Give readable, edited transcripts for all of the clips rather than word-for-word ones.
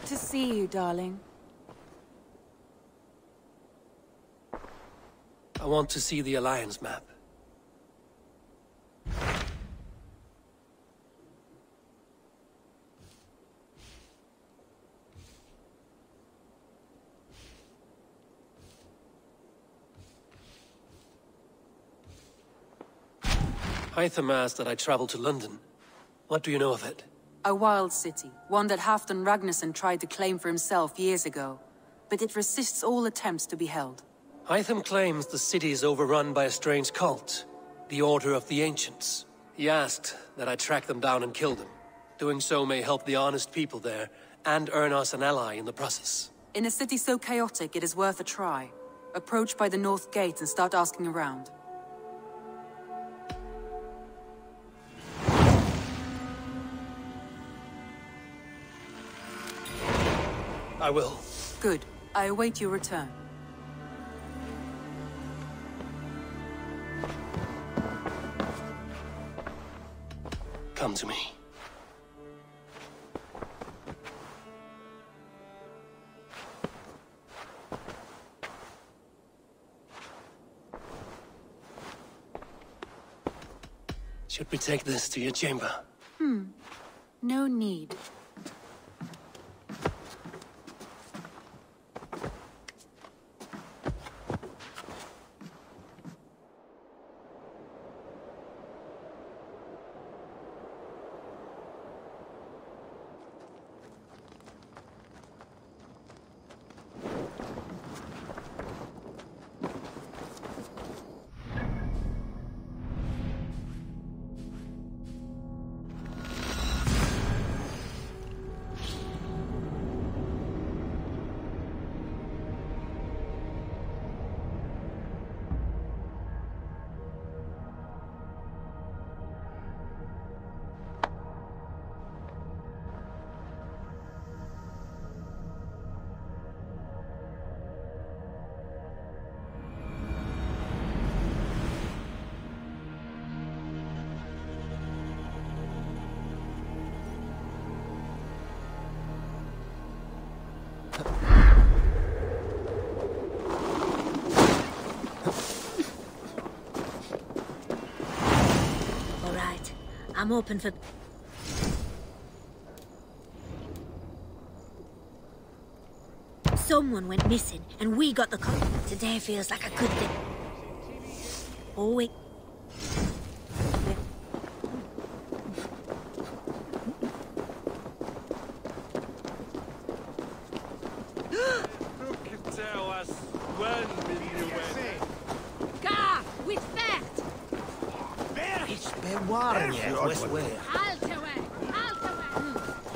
Good to see you, darling. I want to see the Alliance map. Hytham asked that I travel to London. What do you know of it? A wild city, one that Halfdan Ragnarsson tried to claim for himself years ago. But it resists all attempts to be held. Hytham claims the city is overrun by a strange cult, the Order of the Ancients. He asked that I track them down and kill them. Doing so may help the honest people there, and earn us an ally in the process. In a city so chaotic, it is worth a try. Approach by the North Gate and start asking around. I will. Good. I await your return. Come to me. Should we take this to your chamber? No need. I'm open for... Someone went missing, and we got the call. Today feels like a good day. Oh, wait.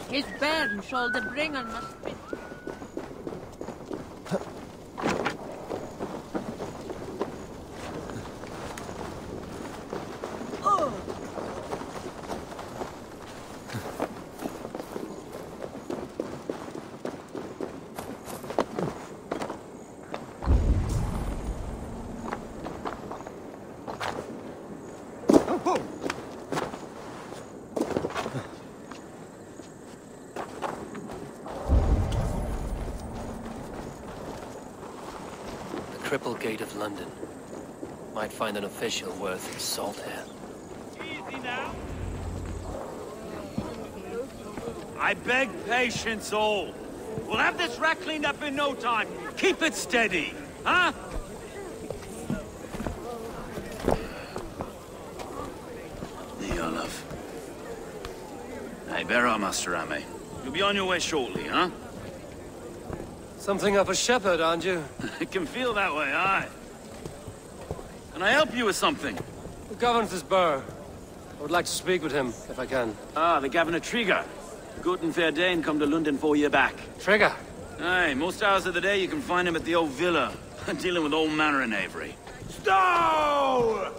His burden shall the bringer must be. Triple Gate of London. Might find an official worth his salt here. Easy now. I beg patience, all. We'll have this wreck cleaned up in no time. Keep it steady, huh? Here, love. Hey, bear up, Master Ame. You'll be on your way shortly, huh? Something of a shepherd, aren't you? It can feel that way, aye. Can I help you with something? Who governs this burr? I would like to speak with him, if I can. Ah, the Governor Trigger. Good and fair Dane come to London 4 years back. Trigger? Aye, most hours of the day you can find him at the old villa, dealing with all manner of knavery. Stow!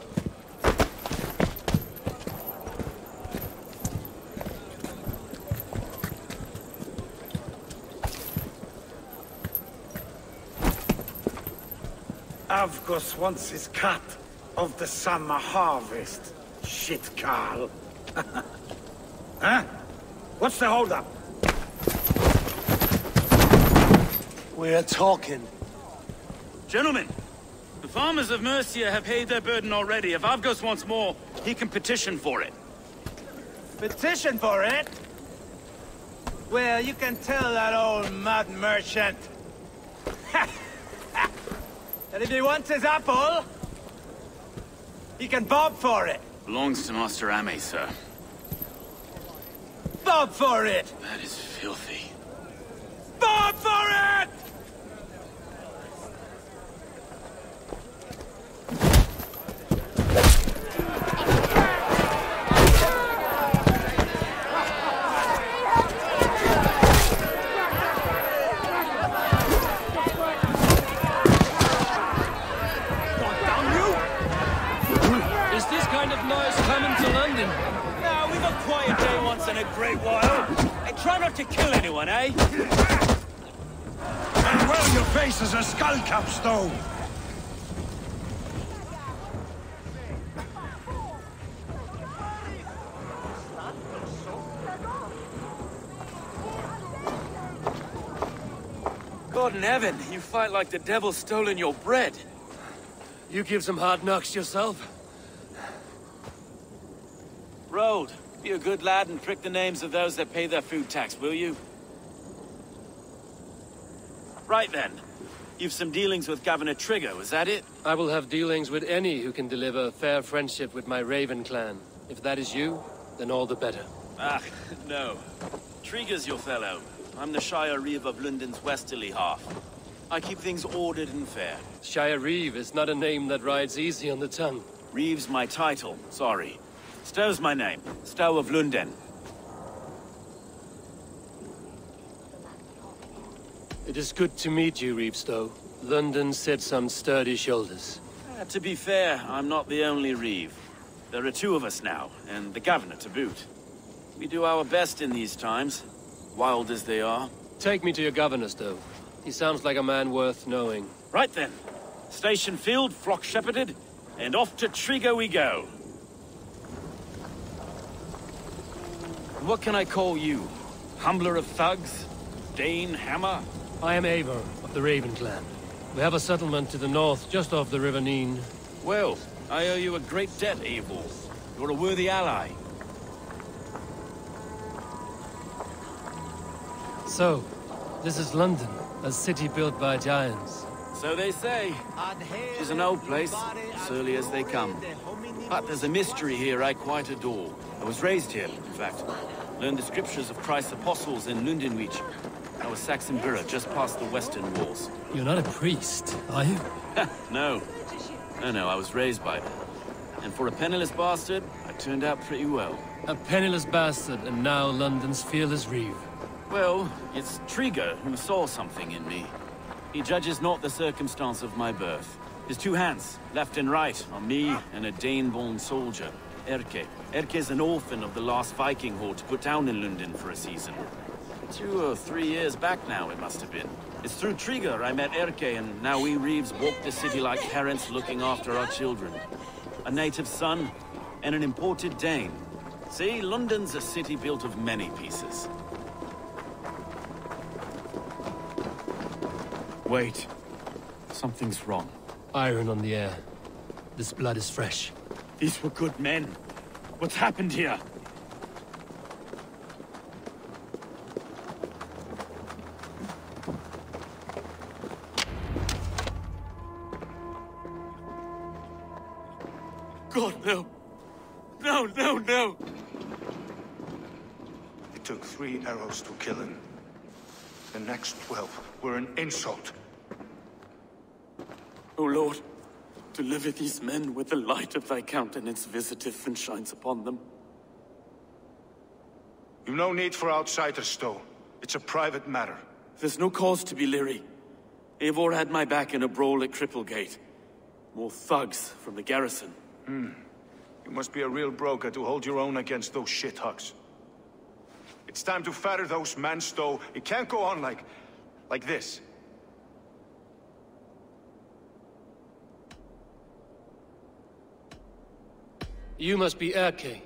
Avgos wants his cut of the summer harvest. Shit, Carl. Huh? What's the holdup? We're talking. Gentlemen, the farmers of Mercia have paid their burden already. If Avgos wants more, he can petition for it. Petition for it? Well, you can tell that old mud merchant. And if he wants his apple, he can bob for it. Belongs to Master Ame, sir. Bob for it! That is filthy. Bob for it! In a great while. And try not to kill anyone, eh? And well, your face is a skull capstone. God in heaven, you fight like the devil's stolen your bread. You give some hard knocks yourself. Road, be a good lad and prick the names of those that pay their food tax, will you? Right then. You've some dealings with Governor Trigger, was that it? I will have dealings with any who can deliver a fair friendship with my Raven clan. If that is you, then all the better. Ah, no. Trigger's your fellow. I'm the Shire Reeve of London's westerly half. I keep things ordered and fair. Shire Reeve is not a name that rides easy on the tongue. Reeve's my title, sorry. Stow's my name. Stow of London. It is good to meet you, Reeve Stow. London sits on sturdy shoulders. To be fair, I'm not the only Reeve. There are two of us now, and the governor to boot. We do our best in these times, wild as they are. Take me to your governor, Stow. He sounds like a man worth knowing. Right then. Station filled, flock shepherded, and off to Trigger we go. What can I call you? Humbler of thugs? Dane Hammer? I am Eivor of the Raven clan. We have a settlement to the north, just off the River Neen. Well, I owe you a great debt, Eivor. You're a worthy ally. So, this is London, a city built by giants. So they say. It's an old place, as early as they come. But there's a mystery here I quite adore. I was raised here, in fact. Learned the scriptures of Christ's apostles in Lundenwich. I was Saxon Borough, just past the western walls. You're not a priest, are you? No. No, I was raised by them. And for a penniless bastard, I turned out pretty well. A penniless bastard, and now London's fearless Reeve. Well, it's Trigger who saw something in me. He judges not the circumstance of my birth. His two hands, left and right, on me and a Dane-born soldier, Erke. Erke's an orphan of the last Viking horde put down in London for a season. 2 or 3 years back now, it must have been. It's through Trigger I met Erke, and now we Reeves walk the city like parents looking after our children. A native son, and an imported Dane. See, London's a city built of many pieces. Wait. Something's wrong. Iron on the air. This blood is fresh. These were good men. What's happened here? God, no. No. It took 3 arrows to kill him. The next 12 were an insult. O Lord, deliver these men with the light of thy countenance visiteth and shines upon them. You've no need for outsiders, Stow. It's a private matter. There's no cause to be leery. Eivor had my back in a brawl at Cripplegate. More thugs from the garrison. You must be a real broker to hold your own against those shithugs. It's time to fetter those men, Stow. It can't go on like this. You must be Erke,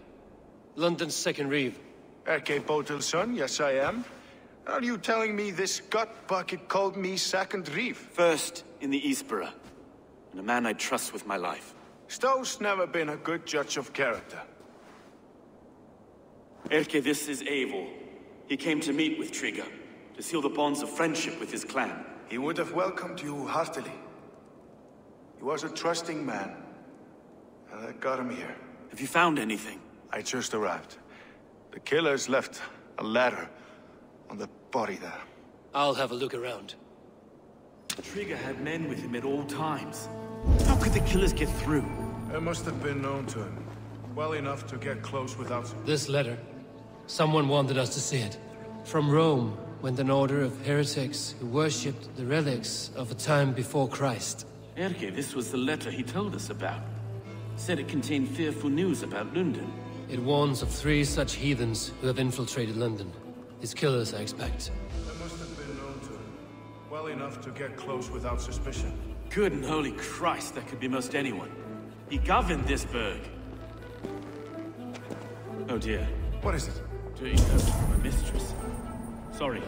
London's second Reeve. Erke Botel's son, yes I am. Are you telling me this gut bucket called me second reef? First in the Eastborough, and a man I trust with my life. Stowe's never been a good judge of character. Erke, this is Eivor. He came to meet with Trigger, to seal the bonds of friendship with his clan. He would have welcomed you heartily. He was a trusting man, and I got him here. Have you found anything? I just arrived. The killers left a ladder on the body there. I'll have a look around. Trigger had men with him at all times. How could the killers get through? It must have been known to him. Well enough to get close without... This letter. Someone wanted us to see it. From Rome went an order of heretics who worshipped the relics of a time before Christ. Erke, this was the letter he told us about. Said it contained fearful news about London. It warns of 3 such heathens who have infiltrated London. His killers, I expect. It must have been known to him. Well enough to get close without suspicion. Good and holy Christ, that could be most anyone. He governed this burg. Oh dear. What is it? Dirty note from a mistress. Sorry.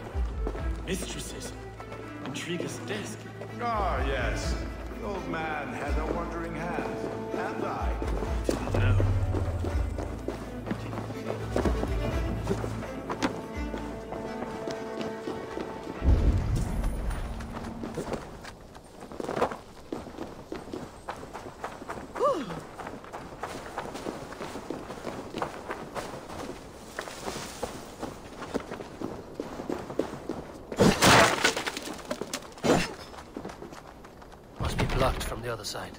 Mistresses. On Trigger's desk. Ah, yes. The old man had a wandering hand. And I. Didn't know. Blocked from the other side.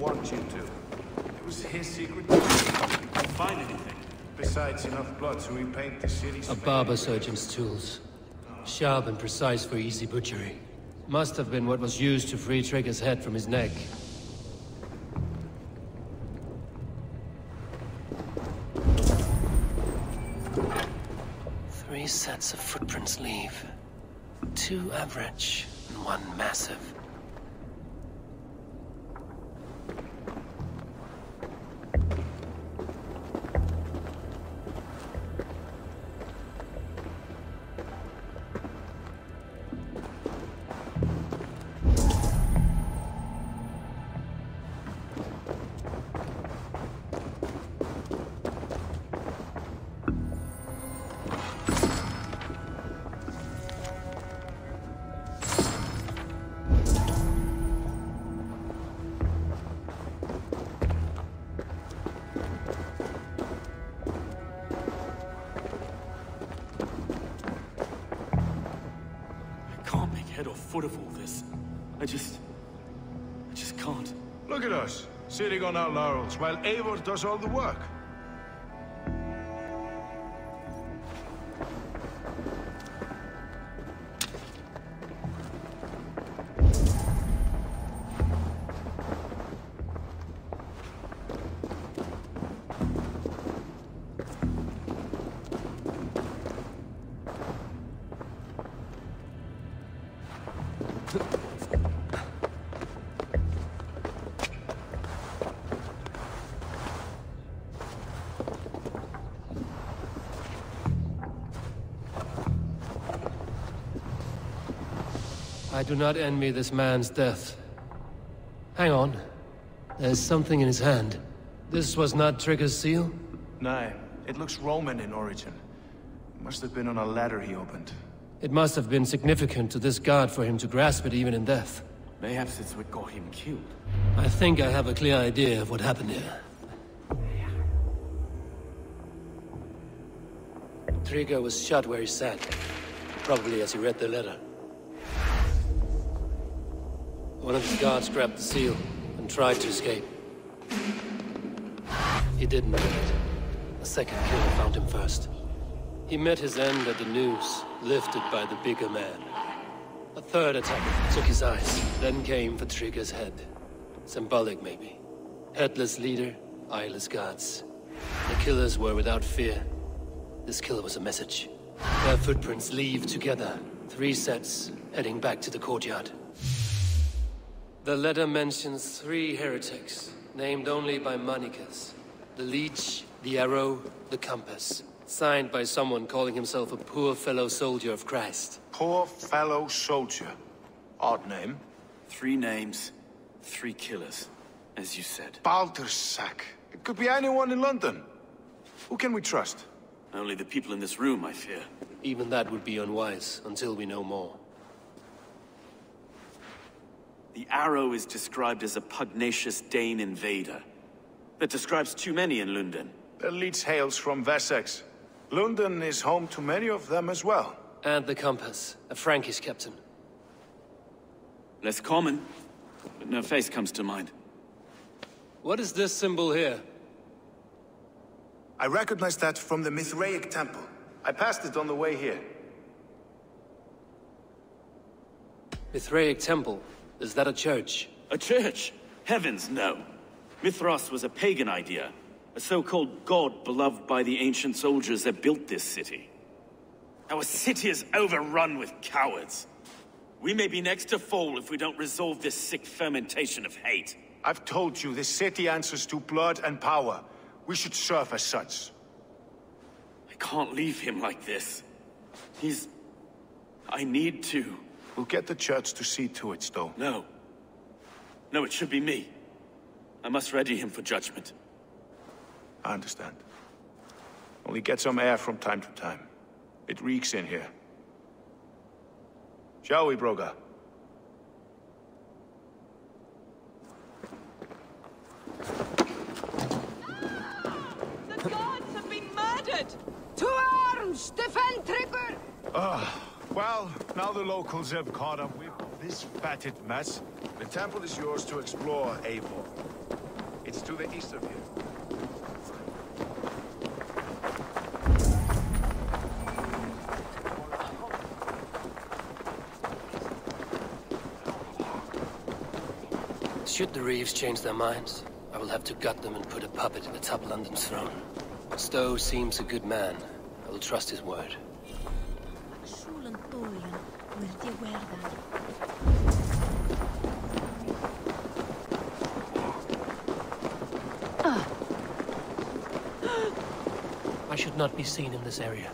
want you to. It was his secret. Didn't find anything. Besides enough blood to repaint the city's... A barber surgeon's tools. Sharp and precise for easy butchery. Must have been what was used to free Trigger's head from his neck. Three sets of footprints leave. 2 average and 1 massive. Foot of all this. I just can't. Look at us, sitting on our laurels, while Eivor does all the work. I do not envy this man's death. Hang on. There's something in his hand. This was not Trigger's seal? No, it looks Roman in origin. Must have been on a ladder he opened. It must have been significant to this god for him to grasp it even in death. Perhaps it's what got him killed. I think I have a clear idea of what happened here. Trigger was shot where he sat. Probably as he read the letter. One of his guards grabbed the seal and tried to escape. He didn't do it. A second killer found him first. He met his end at the noose, lifted by the bigger man. A third attack took his eyes, then came for Trigger's head. Symbolic, maybe. Headless leader, eyeless guards. The killers were without fear. This killer was a message. Their footprints leave together. 3 sets, heading back to the courtyard. The letter mentions 3 heretics, named only by Manicus. The Leech, the Arrow, the Compass. Signed by someone calling himself a poor fellow soldier of Christ. Poor fellow soldier. Odd name. 3 names, 3 killers, as you said. Baldersack. It could be anyone in London. Who can we trust? Only the people in this room, I fear. Even that would be unwise, until we know more. The Arrow is described as a pugnacious Dane invader. That describes too many in London. The Leech hails from Wessex. London is home to many of them as well. And the Compass, a Frankish captain. Less common, but no face comes to mind. What is this symbol here? I recognize that from the Mithraic Temple. I passed it on the way here. Mithraic Temple? Is that a church? A church? Heavens, no. Mithras was a pagan idea. A so-called god beloved by the ancient soldiers that built this city. Our city is overrun with cowards. We may be next to fall if we don't resolve this sick fermentation of hate. I've told you, this city answers to blood and power. We should serve as such. I can't leave him like this. I need to. We'll get the church to see to it, though. No. No, it should be me. I must ready him for judgment. I understand. Only get some air from time to time. It reeks in here. Shall we, Broga? The gods have been murdered! To arms! Defend Trigger! Well, now the locals have caught up with this fatted mess. The temple is yours to explore, Eivor. It's to the east of here. Should the Reeves change their minds, I will have to gut them and put a puppet atop London's throne. Stowe seems a good man. I will trust his word. I should not be seen in this area.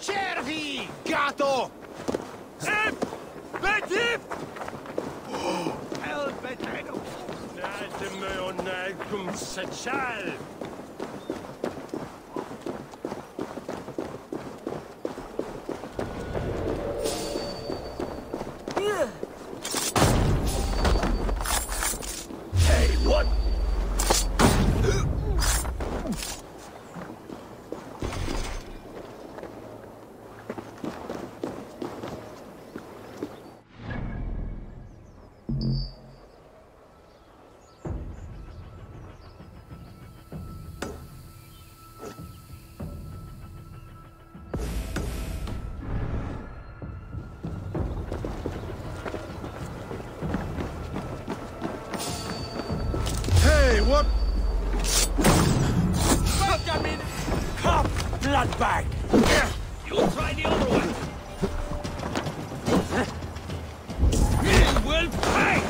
Cervi, gatto! Bedip! El bedeno! Nademe onagum sachal! Hey, what? What? Fuck, cop blood bag! You try the other one! You will pay!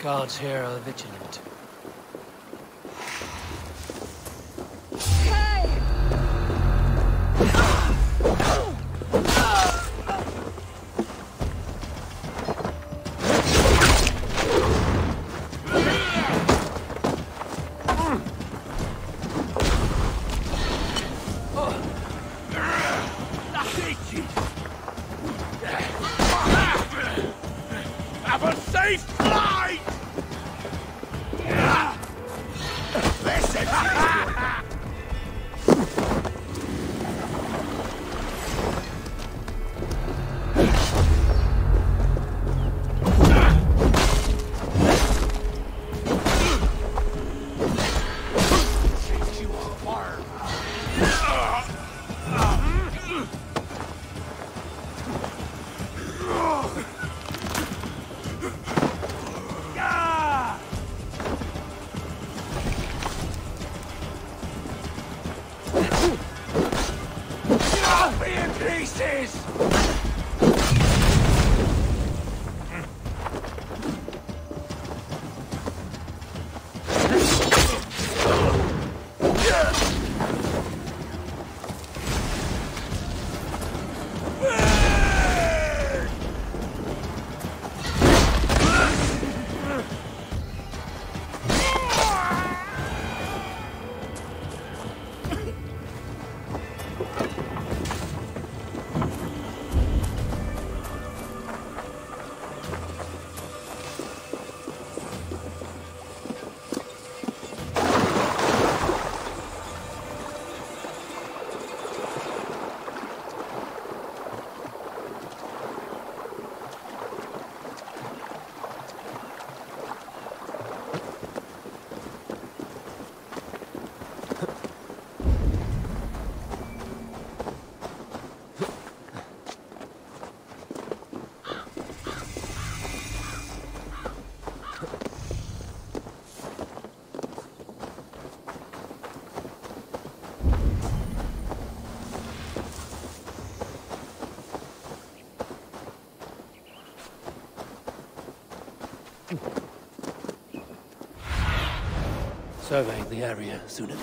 Guards here are vigilant. Have a safe flight! Listen to Surveying the area, Sunan.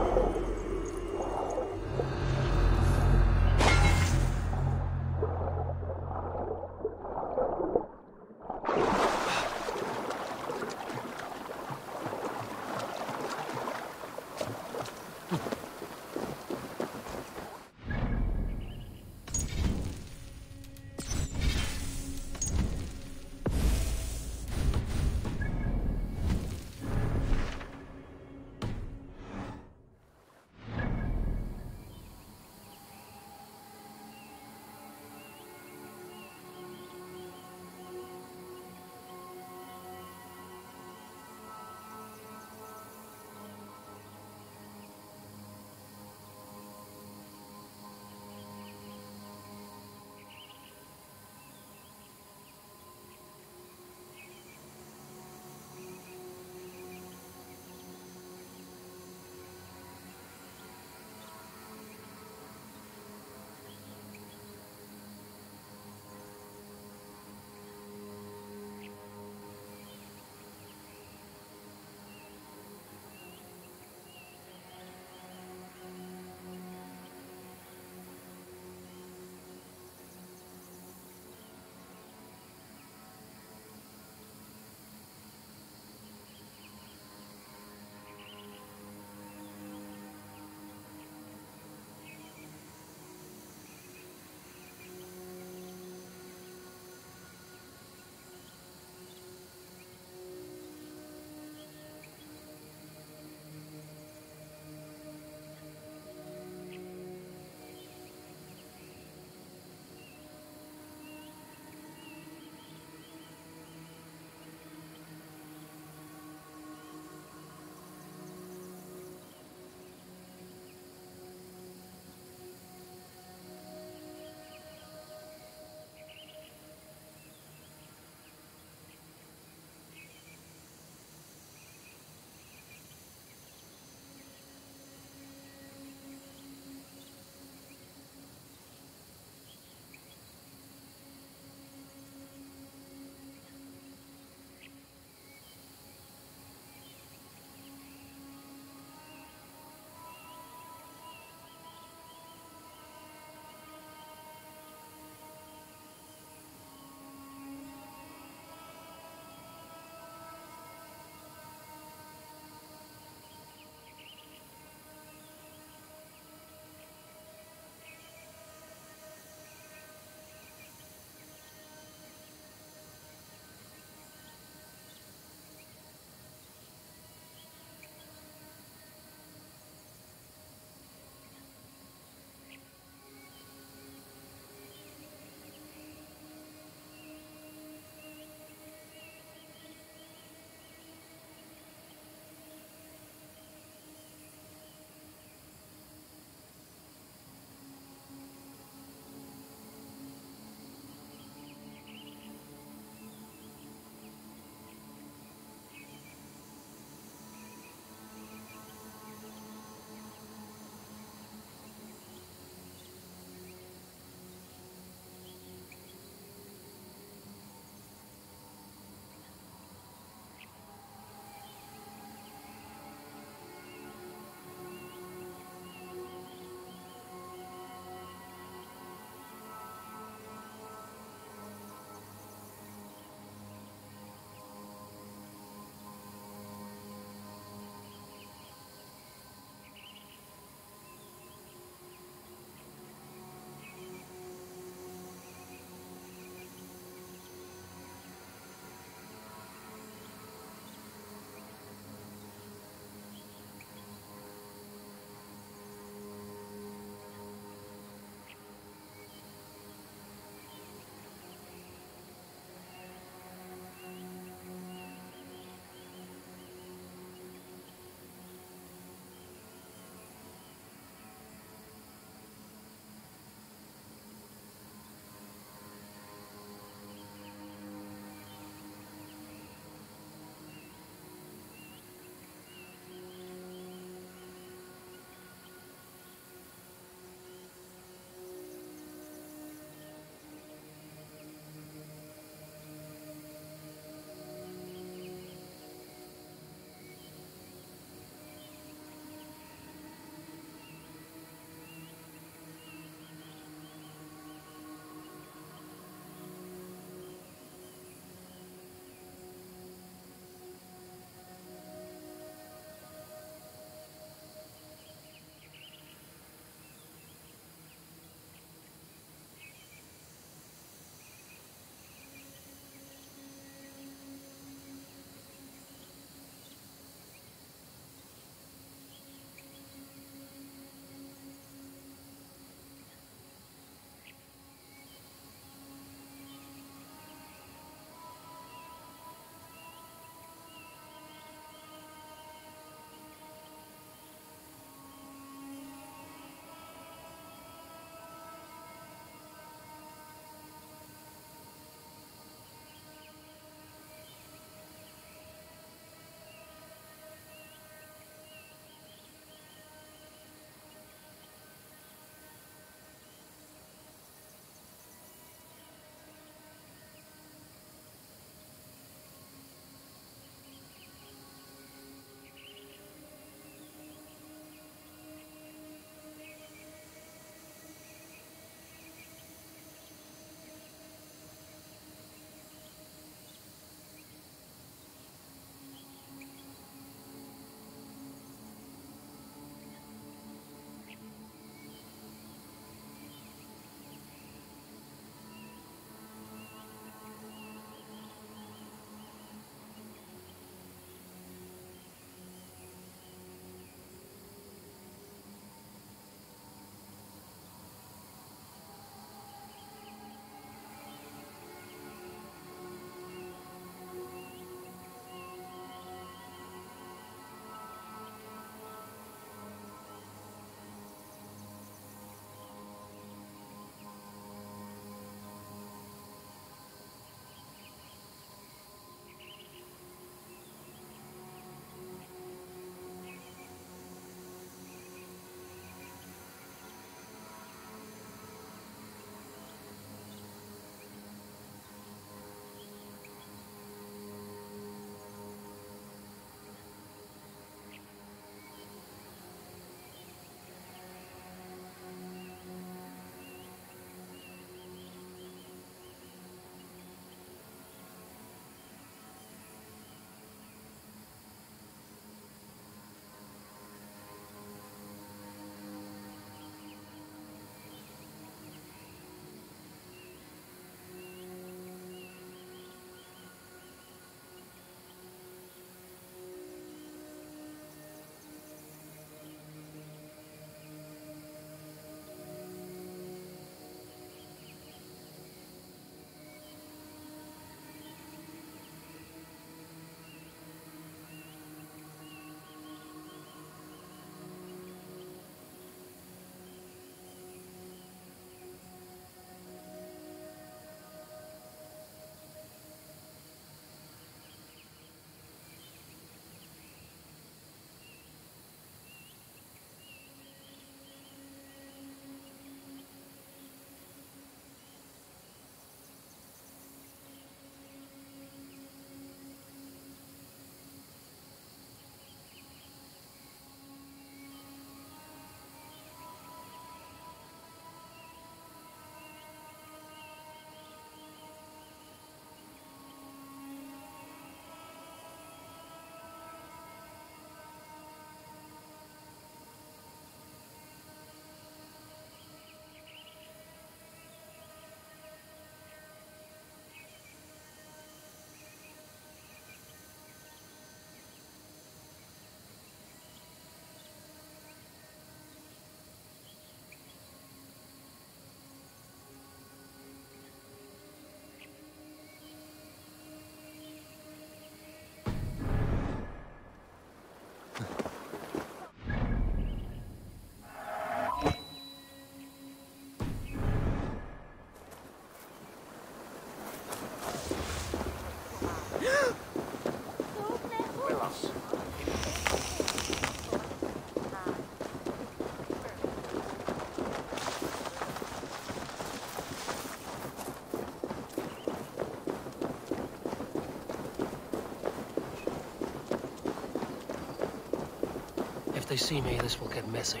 they see me, this will get messy.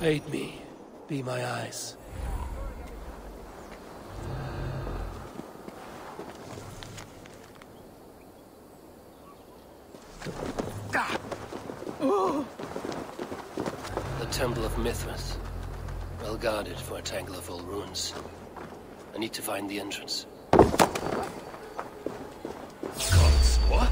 Aid me. Be my eyes. The Temple of Mithras. Well guarded for a tangle of old ruins. I need to find the entrance. What?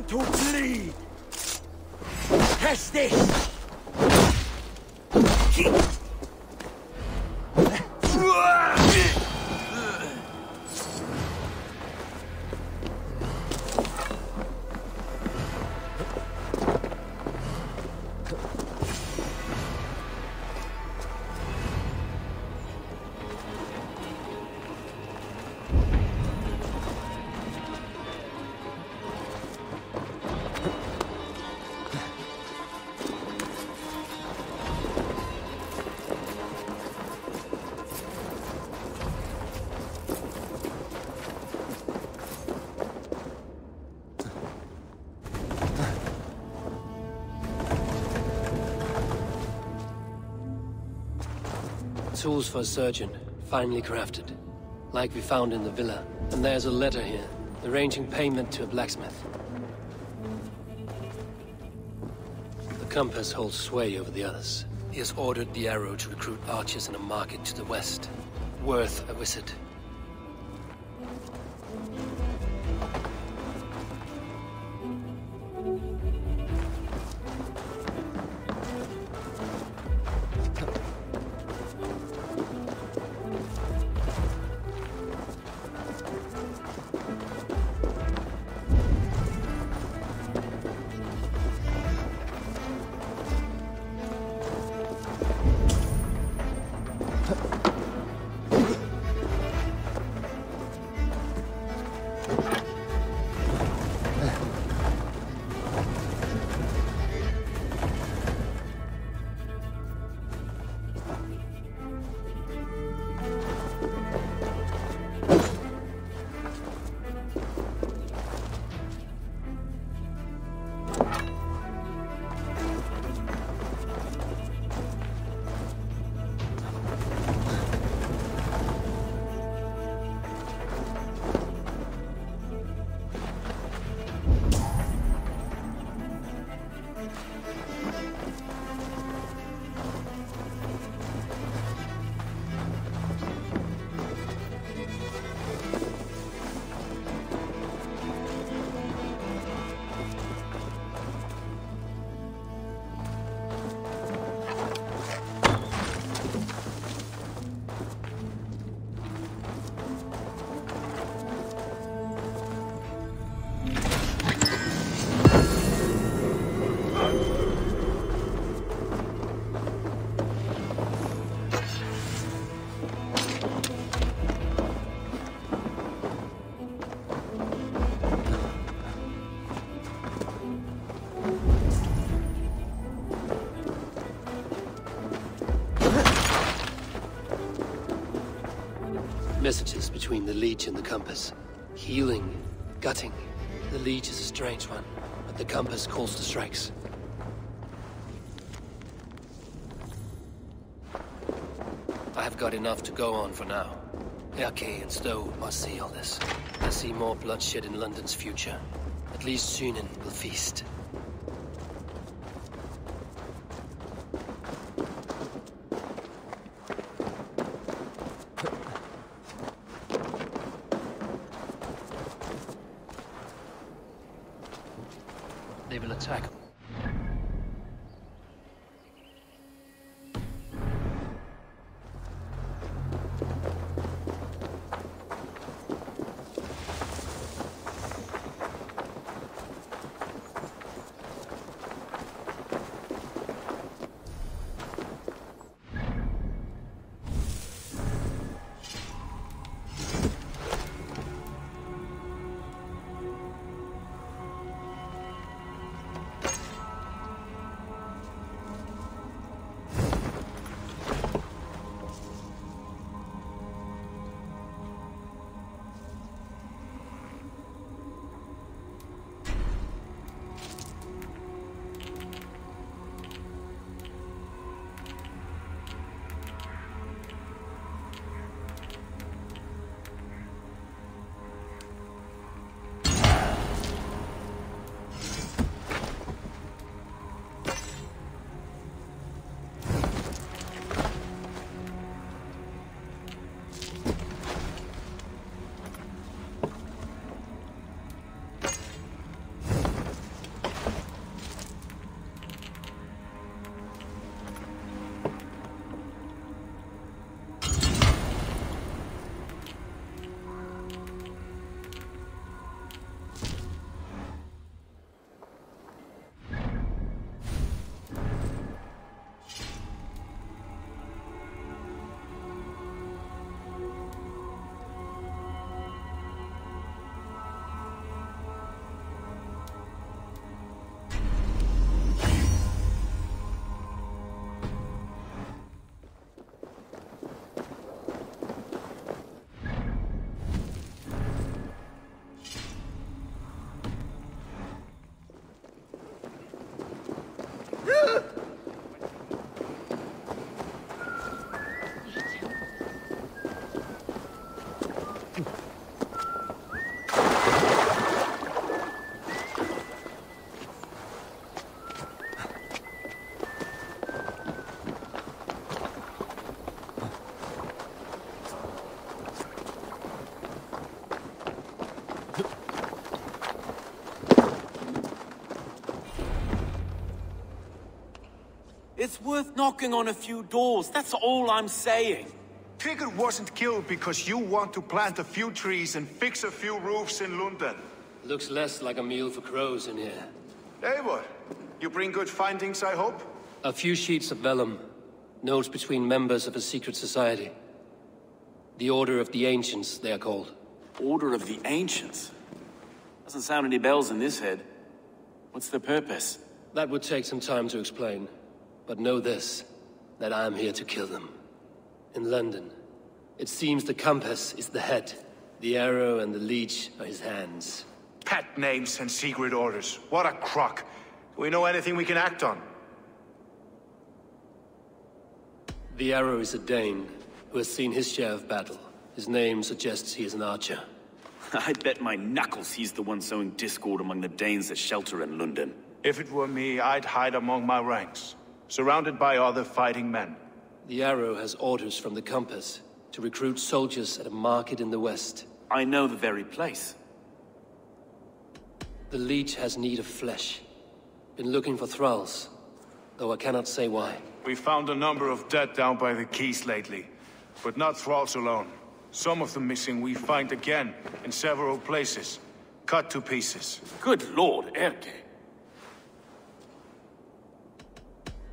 To bleed. Test this. Tools for a surgeon, finely crafted. Like we found in the villa. And there's a letter here, arranging payment to a blacksmith. The compass holds sway over the others. He has ordered the arrow to recruit archers in a market to the west. Worth a visit. messages between the Leech and the Compass. Healing, gutting. The Leech is a strange one, but the Compass calls the strikes. I have got enough to go on for now. Erke and Stowe must see all this. I see more bloodshed in London's future. At least Sunan will feast. They will attack. It's worth knocking on a few doors, that's all I'm saying. Trigger wasn't killed because you want to plant a few trees and fix a few roofs in London. Looks less like a meal for crows in here. Hey, what? You bring good findings, I hope? A few sheets of vellum. Notes between members of a secret society. The Order of the Ancients, they are called. Order of the Ancients? Doesn't sound any bells in this head. What's their purpose? That would take some time to explain. But know this, that I am here to kill them. In London, it seems the Compass is the head. The arrow and the leech are his hands. Pet names and secret orders. What a crock. Do we know anything we can act on? The arrow is a Dane, who has seen his share of battle. His name suggests he is an archer. I bet my knuckles he's the one sowing discord among the Danes that shelter in London. If it were me, I'd hide among my ranks, surrounded by other fighting men. The arrow has orders from the Compass to recruit soldiers at a market in the west. I know the very place. The leech has need of flesh. Been looking for thralls, though I cannot say why. We found a number of dead down by the quays lately, but not thralls alone. Some of the missing we find again in several places, cut to pieces. Good lord, Erke.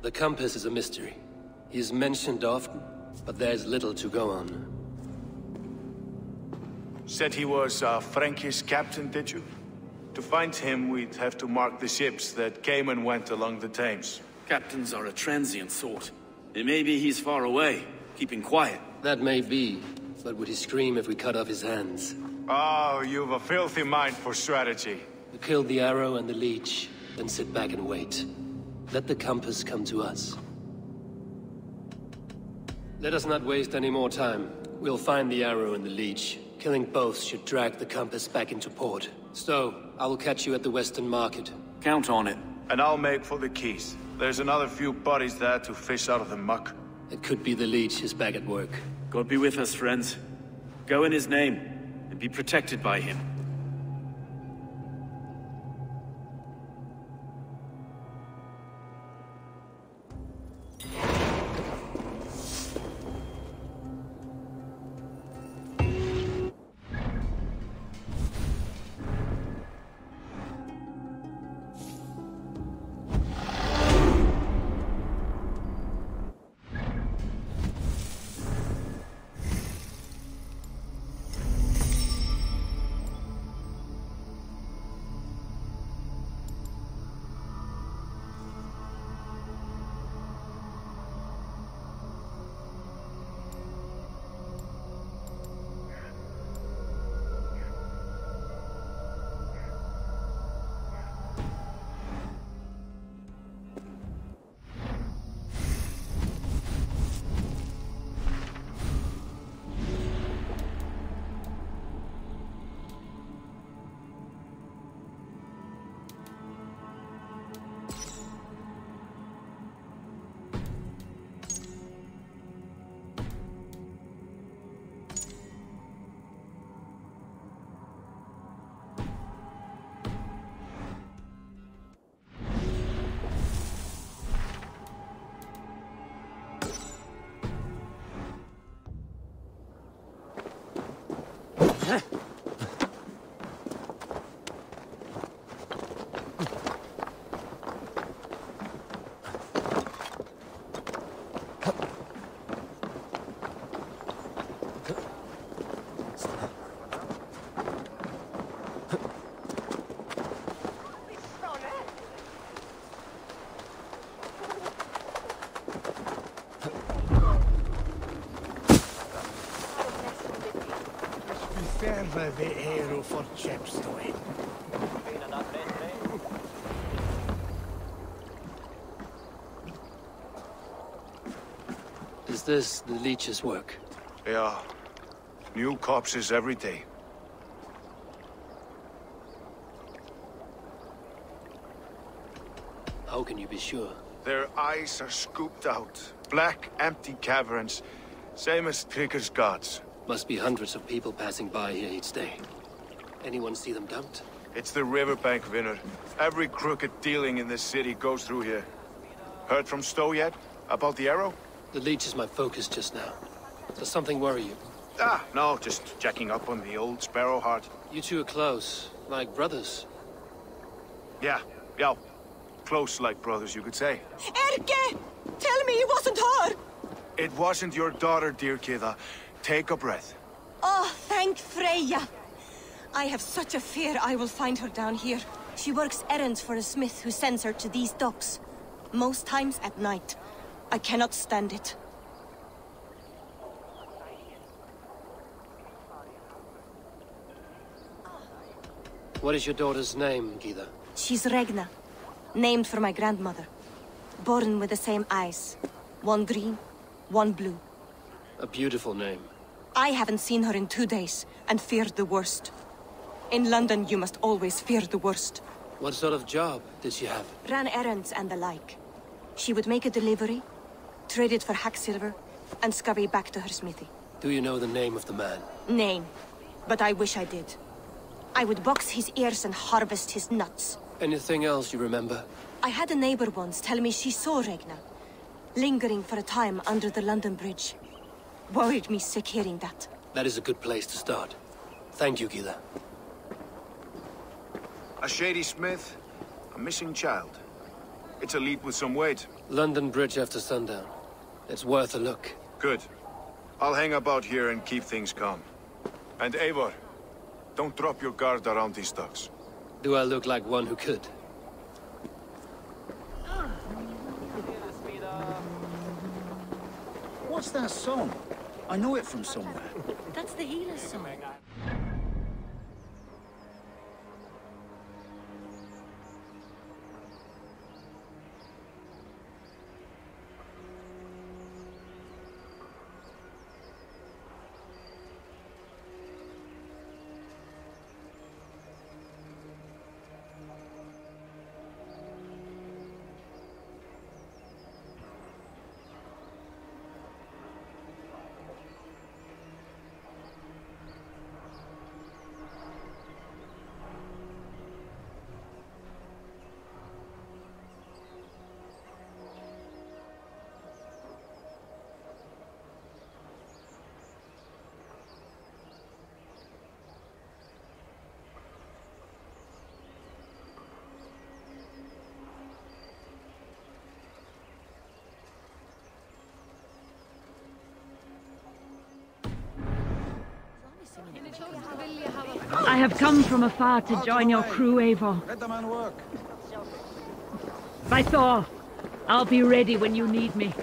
The Compass is a mystery. He is mentioned often, but there is little to go on. Said he was a Frankish captain, did you? To find him, we'd have to mark the ships that came and went along the Thames. Captains are a transient sort. It may be he's far away, keeping quiet. That may be, But would he scream if we cut off his hands? Oh, you've a filthy mind for strategy. We killed the arrow and the leech, then sit back and wait. Let the compass come to us. Let us not waste any more time. We'll find the arrow and the leech. Killing both should drag the compass back into port. So, I will catch you at the Western Market. Count on it. And I'll make for the keys. There's another few bodies there to fish out of the muck. It could be the leech is back at work. God be with us, friends. Go in his name, and be protected by him. Is this the leech's work? Yeah. New corpses every day. How can you be sure? Their eyes are scooped out. Black, empty caverns. Same as Trigger's gods. Must be hundreds of people passing by here each day. Anyone see them dumped? It's the riverbank, Vinner. Every crooked dealing in this city goes through here. Heard from Stowe yet? About the arrow? The leech is my focus just now. Does something worry you? No, just checking up on the old Sparrowheart. You two are close, like brothers. Yeah. Close like brothers, you could say. Erke! Tell me it wasn't her! It wasn't your daughter, dear Kida. Take a breath. Oh, thank Freya. I have such a fear I will find her down here. She works errands for a smith who sends her to these docks. Most times at night. I cannot stand it. What is your daughter's name, Gita? She's Regna. Named for my grandmother. Born with the same eyes. One green, one blue. A beautiful name. I haven't seen her in 2 days, and feared the worst. In London, you must always fear the worst. What sort of job did she have? Ran errands and the like. She would make a delivery, trade it for hack silver, and scurry back to her smithy. Do you know the name of the man? Name. But I wish I did. I would box his ears and harvest his nuts. Anything else you remember? I had a neighbor once tell me she saw Regna, lingering for a time under the London Bridge. Worried me sick hearing that. That is a good place to start. Thank you, Gila. A shady smith, a missing child. It's a lead with some weight. London Bridge after sundown. It's worth a look. Good. I'll hang about here and keep things calm. And Eivor, don't drop your guard around these docks. Do I look like one who could? What's that song? I know it from somewhere. That's the healer's song. I have come from afar to join your crew, Eivor. Let the man work. By Thor, I'll be ready when you need me.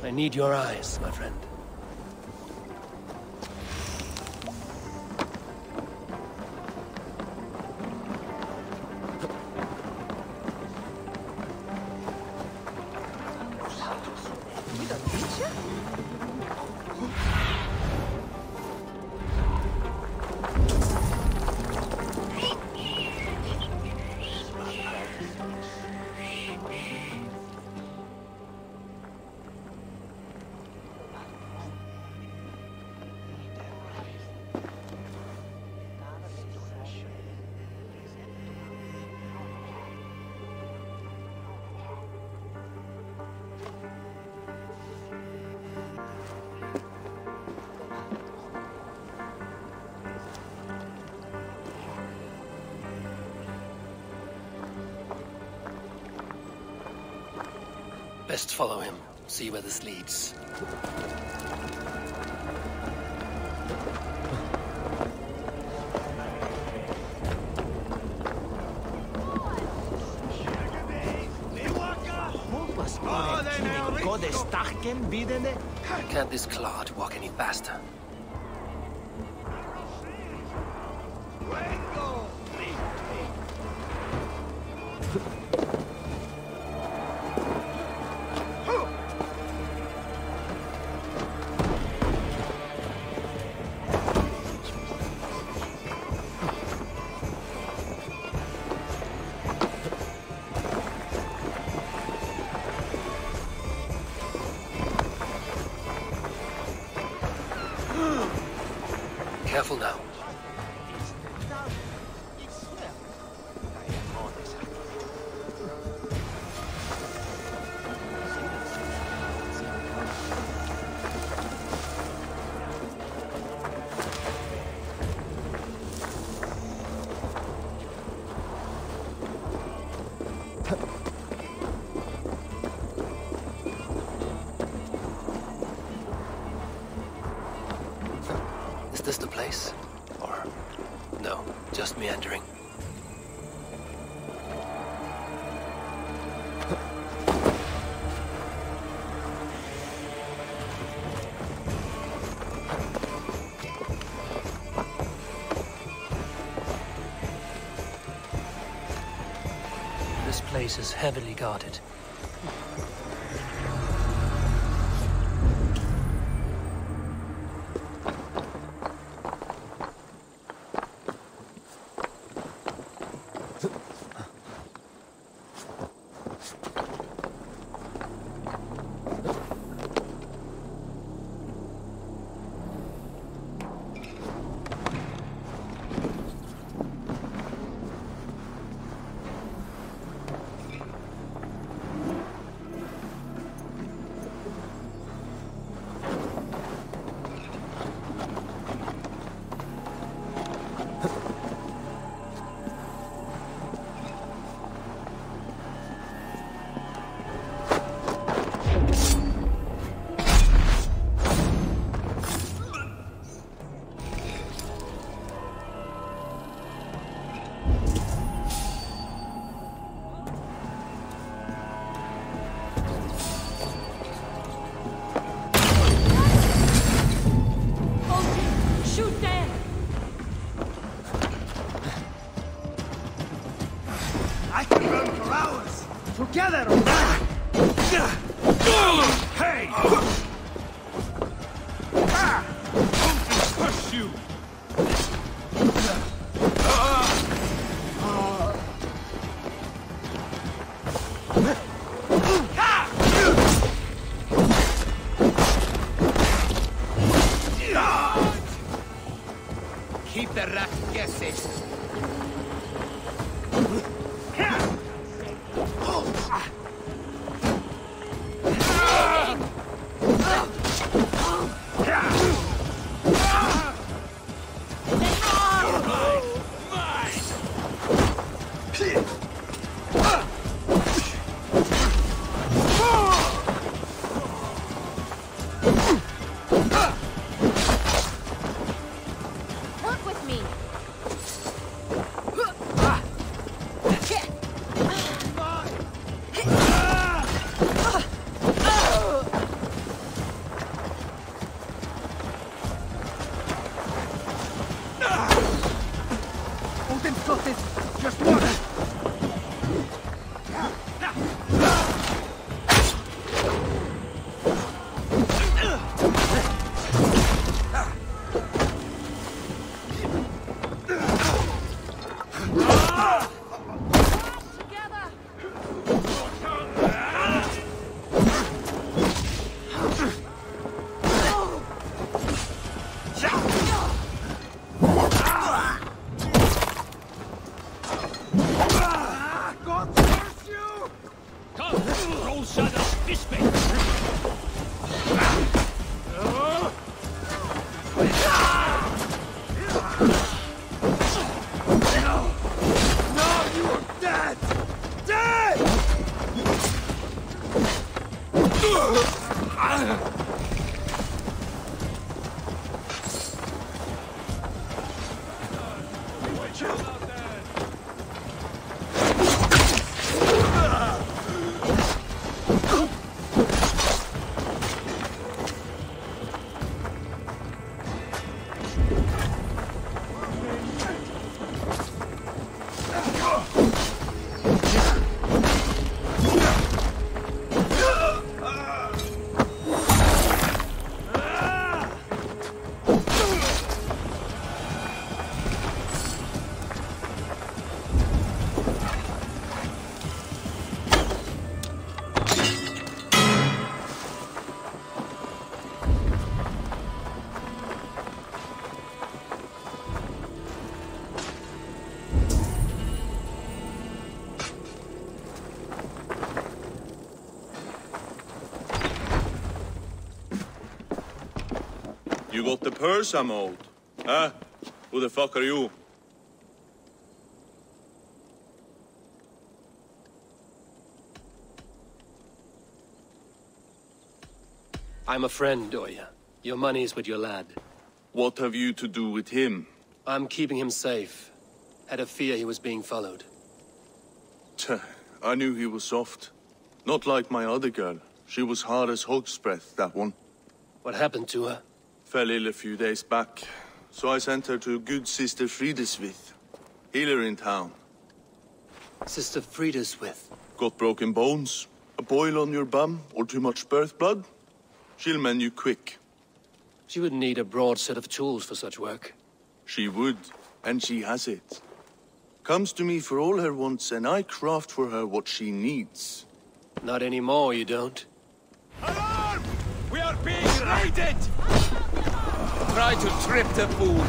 I need your eyes, my friend. Best follow him, see where this leads. Can't this clod walk any faster? Careful now. Is this the place? Or no, just meandering? This place is heavily guarded. Hey! Push you! Keep the rat guessing. Work with me. Odin's got this. Just watch. You got the purse, I'm old. Huh? Who the fuck are you? I'm a friend, Oya. Your money's with your lad. What have you to do with him? I'm keeping him safe. Had a fear he was being followed. I knew he was soft. Not like my other girl. She was hard as hog's breath, that one. What happened to her? Fell ill a few days back. So I sent her to good Sister Frideswith. Healer in town. Sister Frideswith? Got broken bones, a boil on your bum, or too much birth blood? She'll mend you quick. She would need a broad set of tools for such work. She would, and she has it. Comes to me for all her wants, and I craft for her what she needs. Not anymore, you don't. Alarm! We are being raided! Try to trip the fool.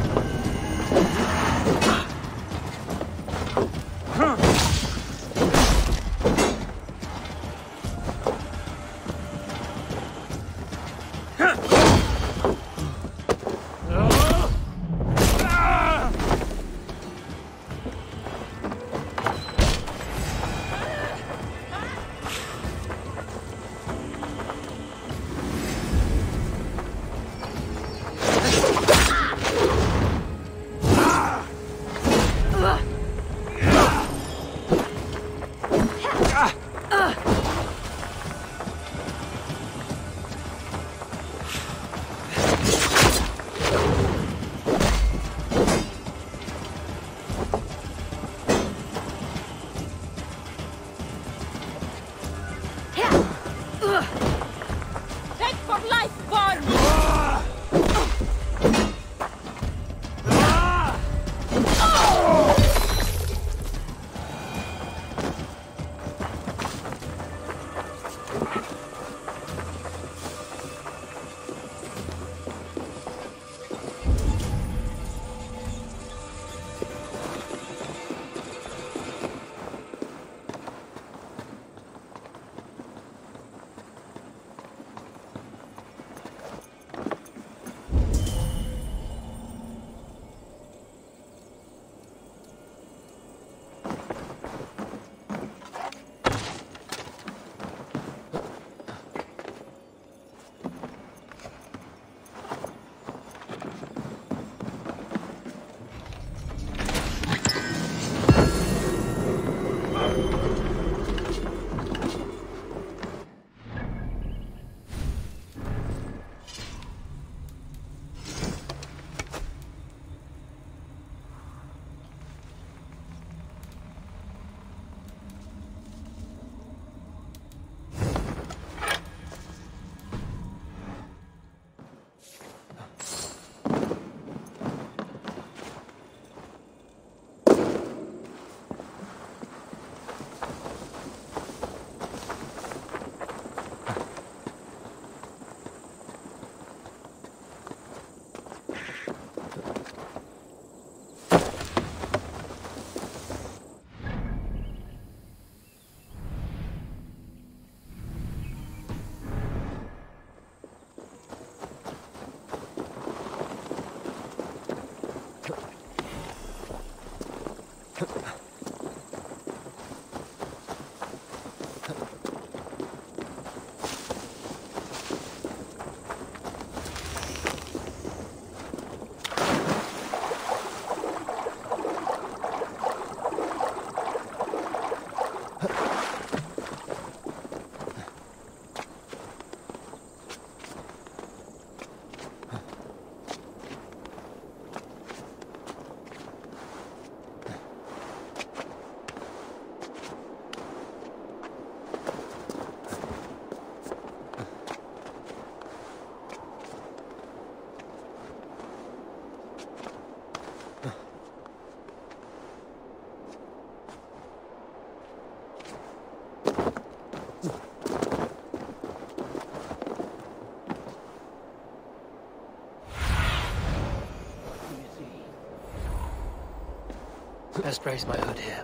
Best raise my hood here.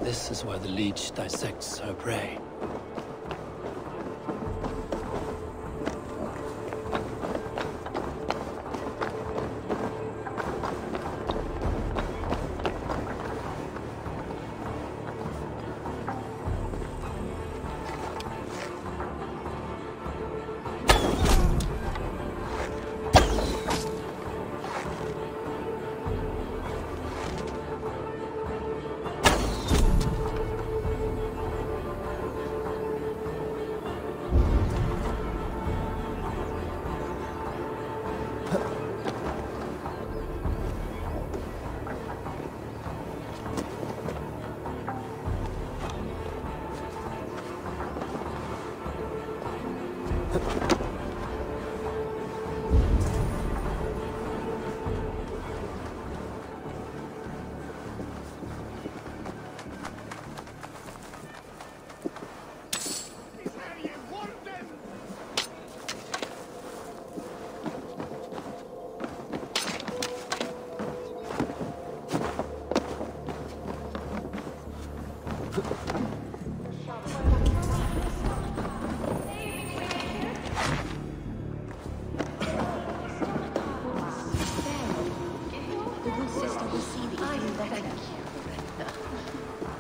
This is where the leech dissects her prey.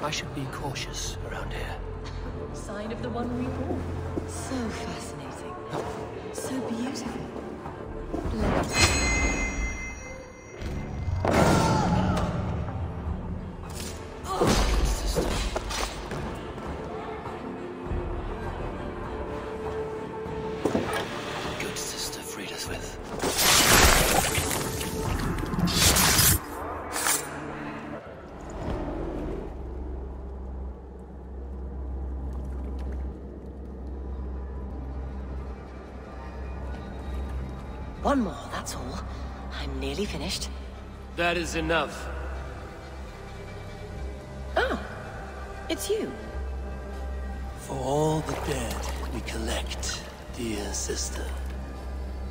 I should be cautious around here. Sign of the one reborn. So fascinating. So beautiful. Good sister freed us with. One more, that's all. I'm nearly finished. That is enough. Oh, it's you. For all the dead we collect, dear sister,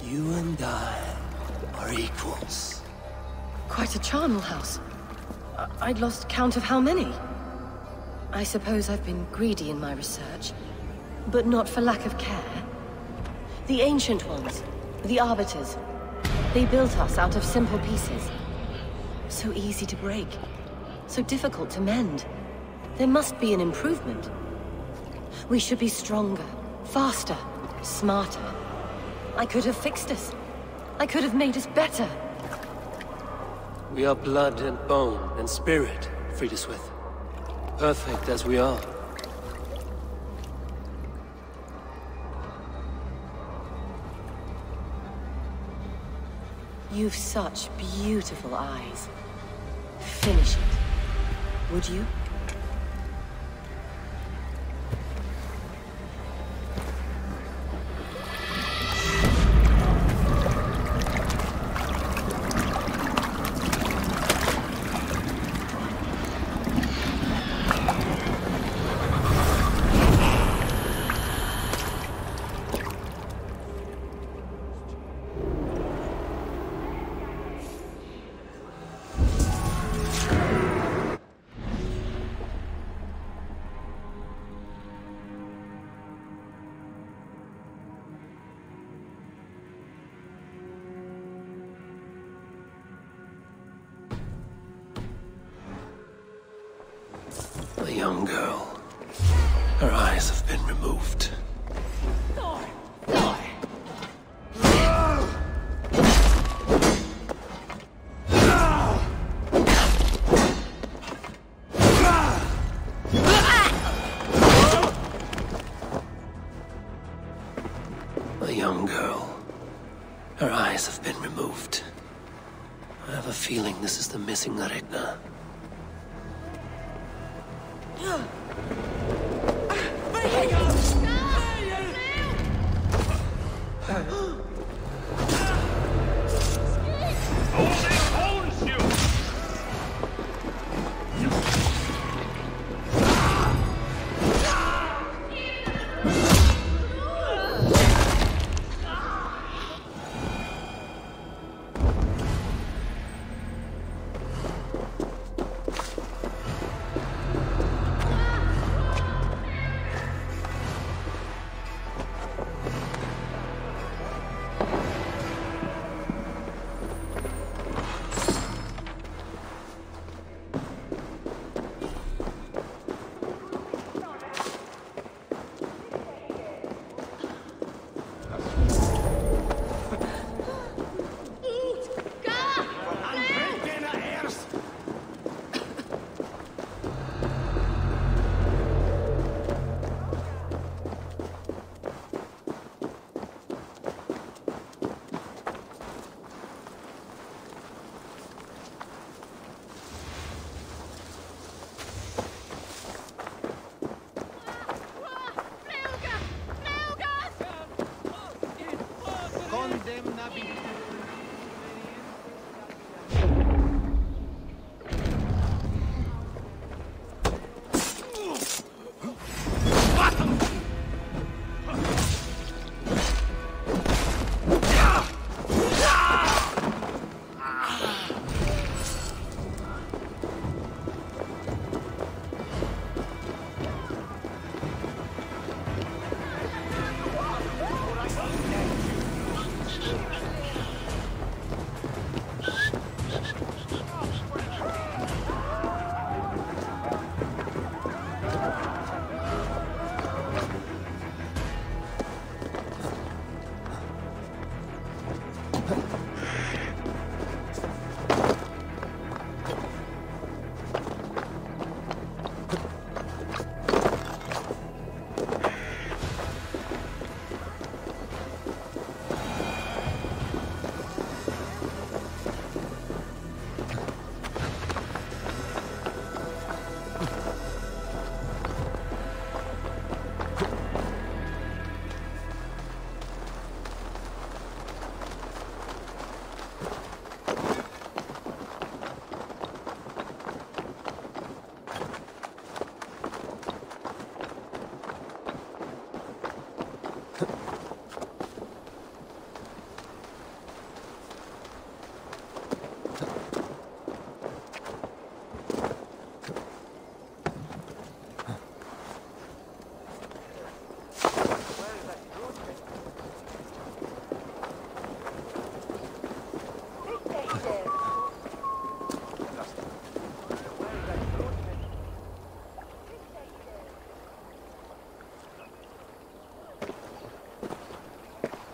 you and I are equals. Quite a charnel house. I'd lost count of how many. I suppose I've been greedy in my research, but not for lack of care. The ancient ones, the arbiters, they built us out of simple pieces. So easy to break, so difficult to mend. There must be an improvement. We should be stronger, faster, smarter. I could have fixed us. I could have made us better. We are blood and bone and spirit, Friedeswith. Perfect as we are. You've such beautiful eyes. Finish it, would you? A young girl. Her eyes have been removed. A young girl. Her eyes have been removed. I have a feeling this is the missing Regna.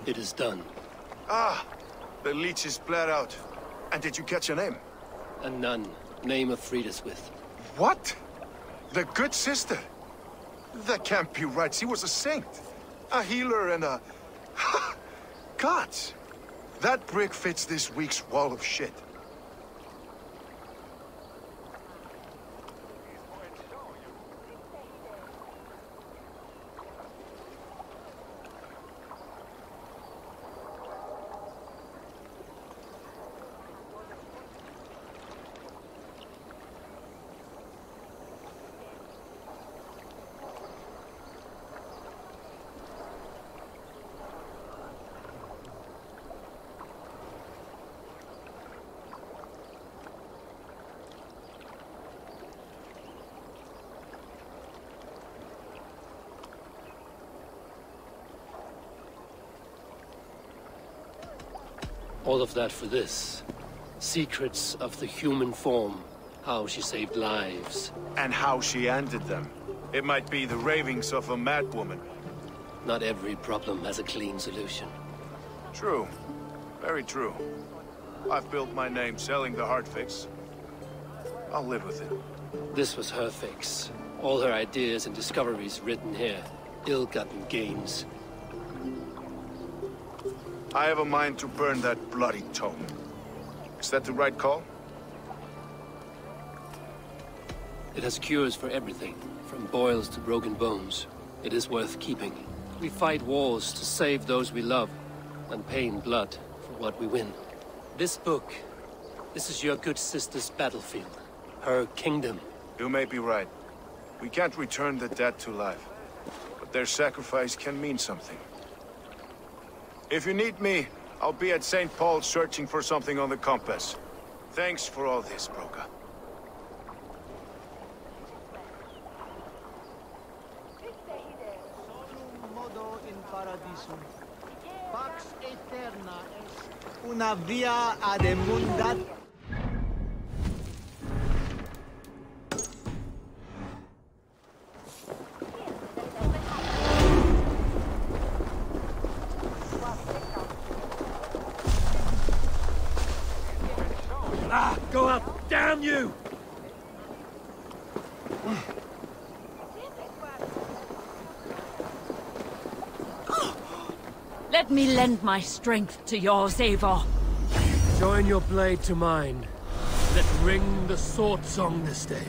It is done. Ah, the leech is bled out. And did you catch a name? A nun. Name of Frida's with. What? The good sister? That can't be right. She was a saint. A healer and a... Gods! That brick fits this week's wall of shit. All of that for this. Secrets of the human form. How she saved lives. And how she ended them. It might be the ravings of a madwoman. Not every problem has a clean solution. True. Very true. I've built my name selling the heart fix. I'll live with it. This was her fix. All her ideas and discoveries written here. Ill-gotten gains. I have a mind to burn that bloody tome. Is that the right call? It has cures for everything, from boils to broken bones. It is worth keeping. We fight wars to save those we love, and pay in blood for what we win. This book, this is your good sister's battlefield. Her kingdom. You may be right. We can't return the dead to life. But their sacrifice can mean something. If you need me, I'll be at St. Paul's searching for something on the compass. Thanks for all this, Broca. Modo in paradisum. Pax eterna est una via ad emundat. Go up! Damn you! Let me lend my strength to yours, Eivor. Join your blade to mine. Let ring the sword song this day.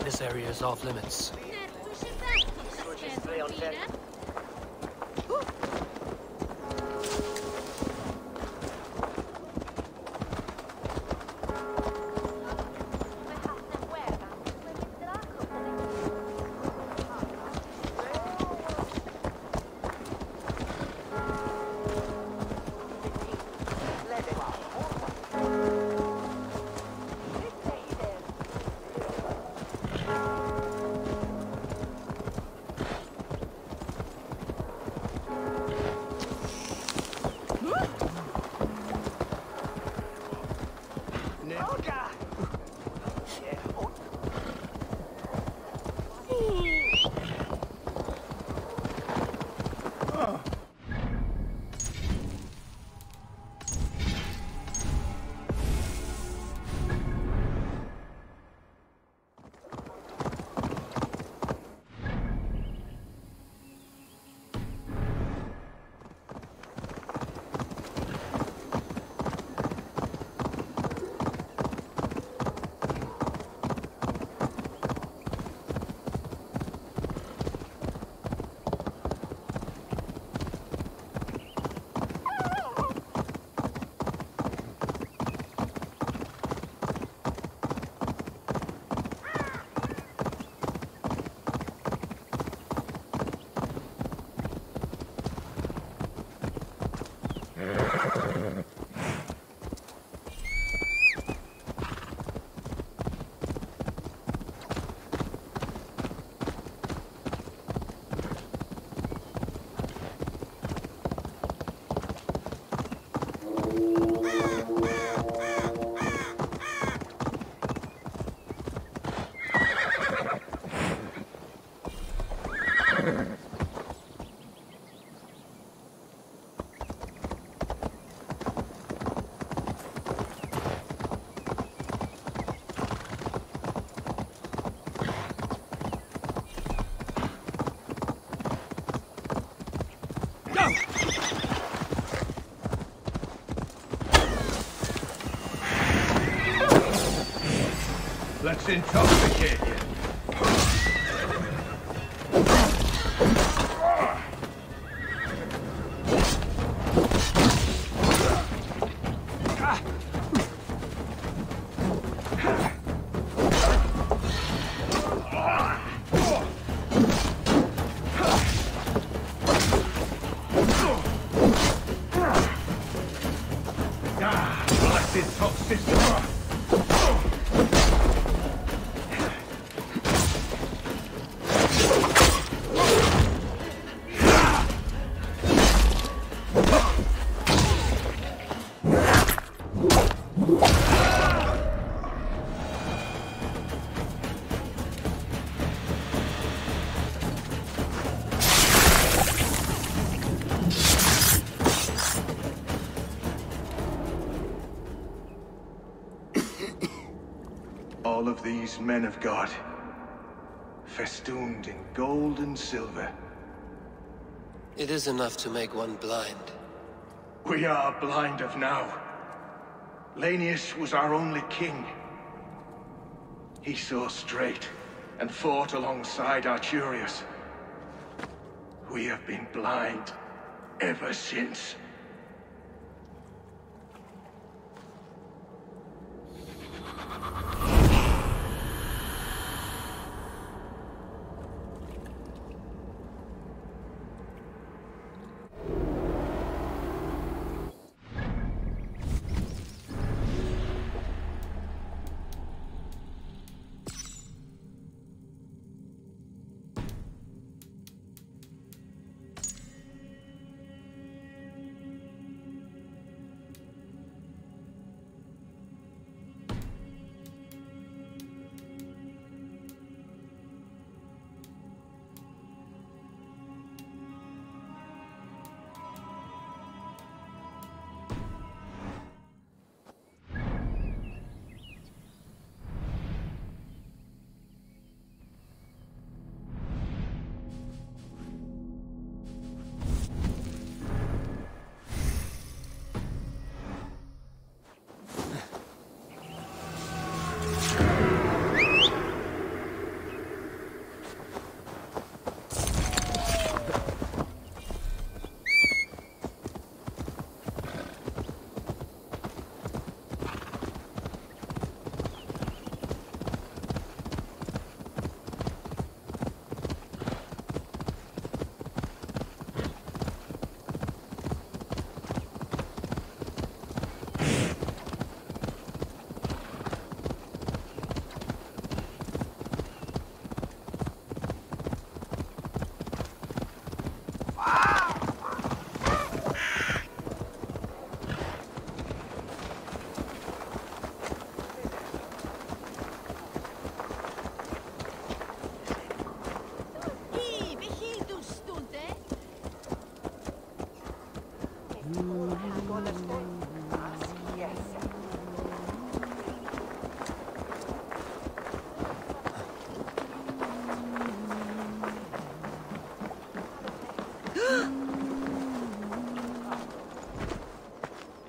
This area is off limits. Let's intoxicate you. All of these men of God, festooned in gold and silver. It is enough to make one blind. We are blind of now. Lanius was our only king. He saw straight and fought alongside Arturius. We have been blind ever since.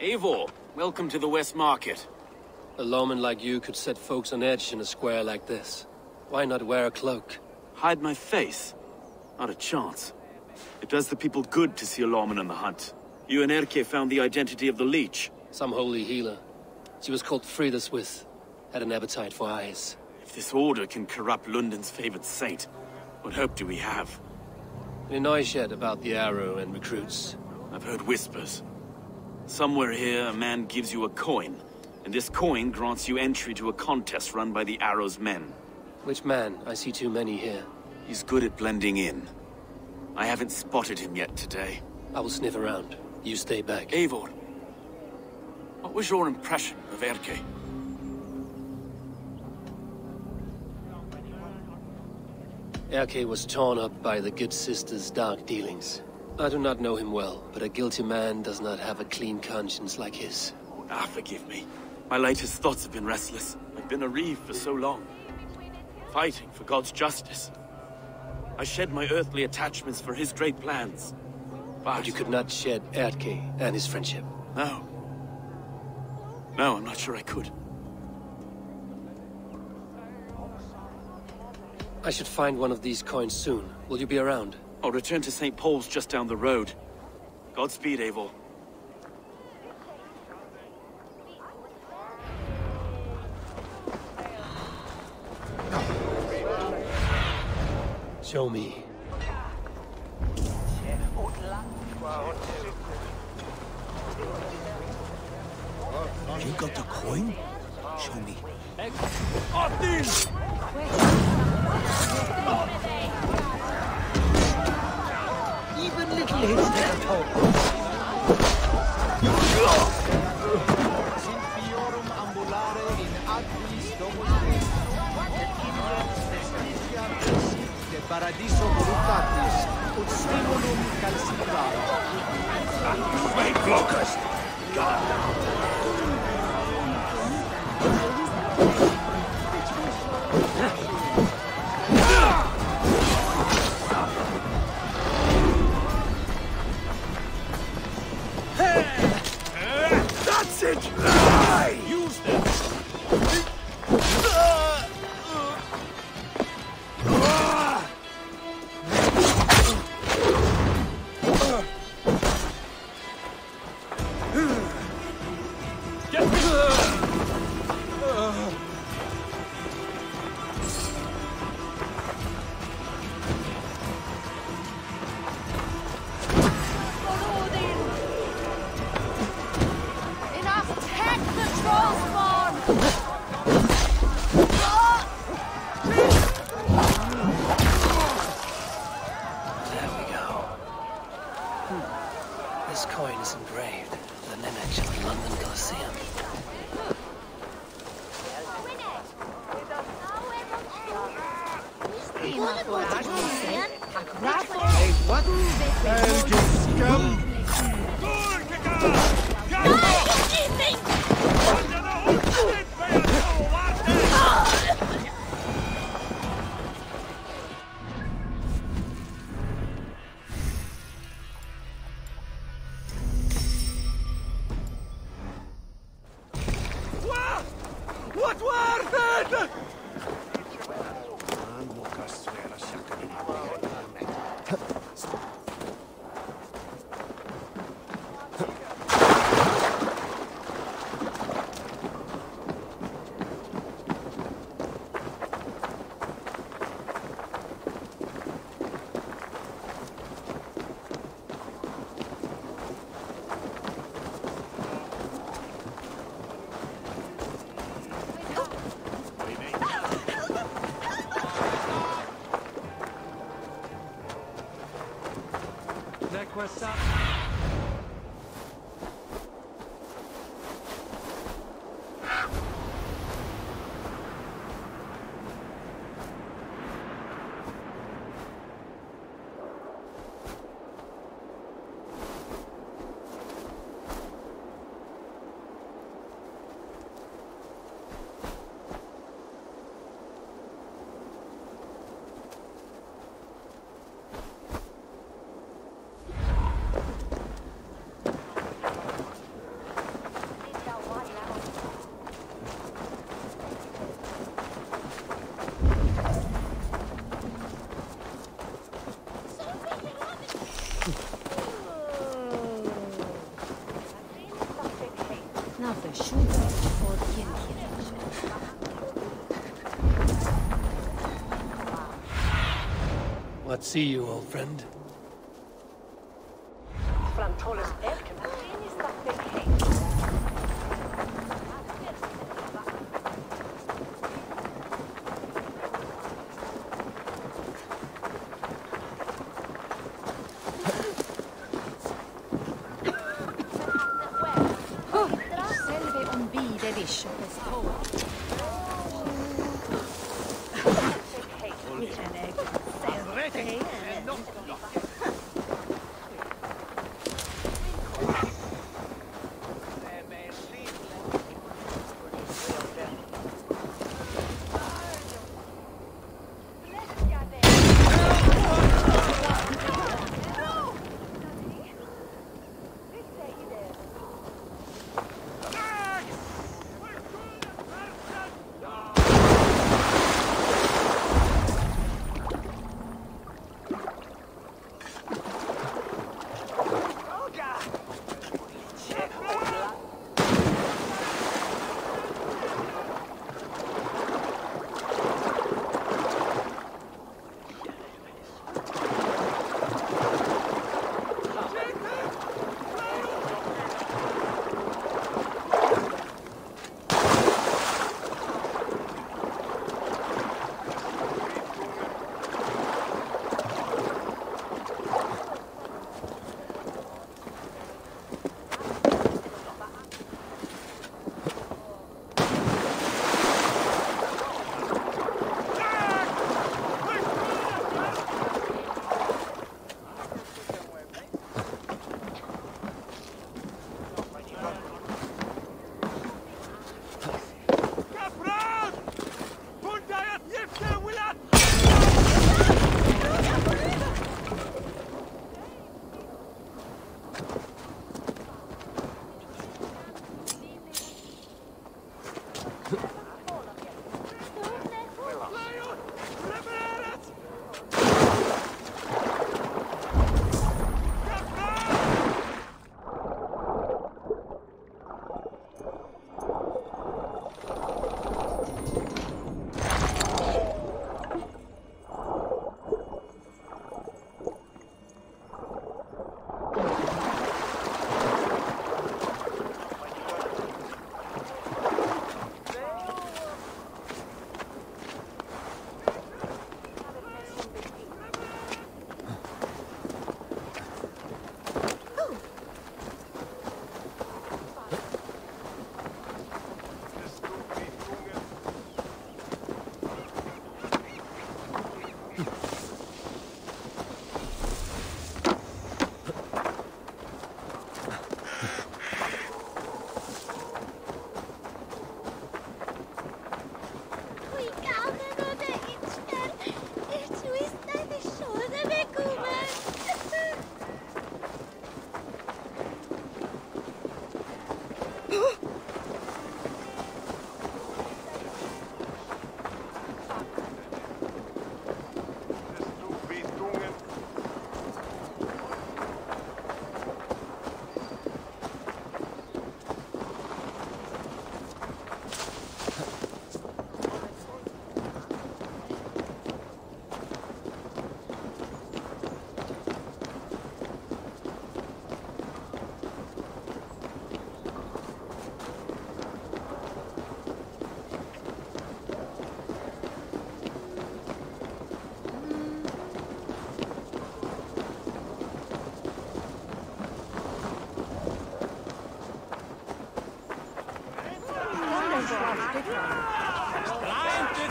Eivor, welcome to the West Market. A lawman like you could set folks on edge in a square like this. Why not wear a cloak? Hide my face? Not a chance. It does the people good to see a lawman on the hunt. You and Erke found the identity of the leech. Some holy healer. She was called Frida Swith. Had an appetite for eyes. If this order can corrupt London's favored saint, what hope do we have? Any noise yet about the arrow and recruits? I've heard whispers. Somewhere here, a man gives you a coin, and this coin grants you entry to a contest run by the Arrow's men. Which man? I see too many here. He's good at blending in. I haven't spotted him yet today. I will sniff around. You stay back. Eivor, what was your impression of Erke? Erke was torn up by the good sister's dark dealings. I do not know him well, but a guilty man does not have a clean conscience like his. Forgive me. My latest thoughts have been restless. I've been a reeve for so long, fighting for God's justice. I shed my earthly attachments for his great plans. But you could not shed Erke and his friendship. No. No, I'm not sure I could. I should find one of these coins soon. Will you be around? I'll return to St. Paul's just down the road. Godspeed, Eivor. Show me. You got the coin? Show me. Even little hits take a toll. Paradiso voluntatis, ut stimulum calcitrare. Fate blockers! That's it! Use them! What see you, old friend? Frantolis Erken, is that big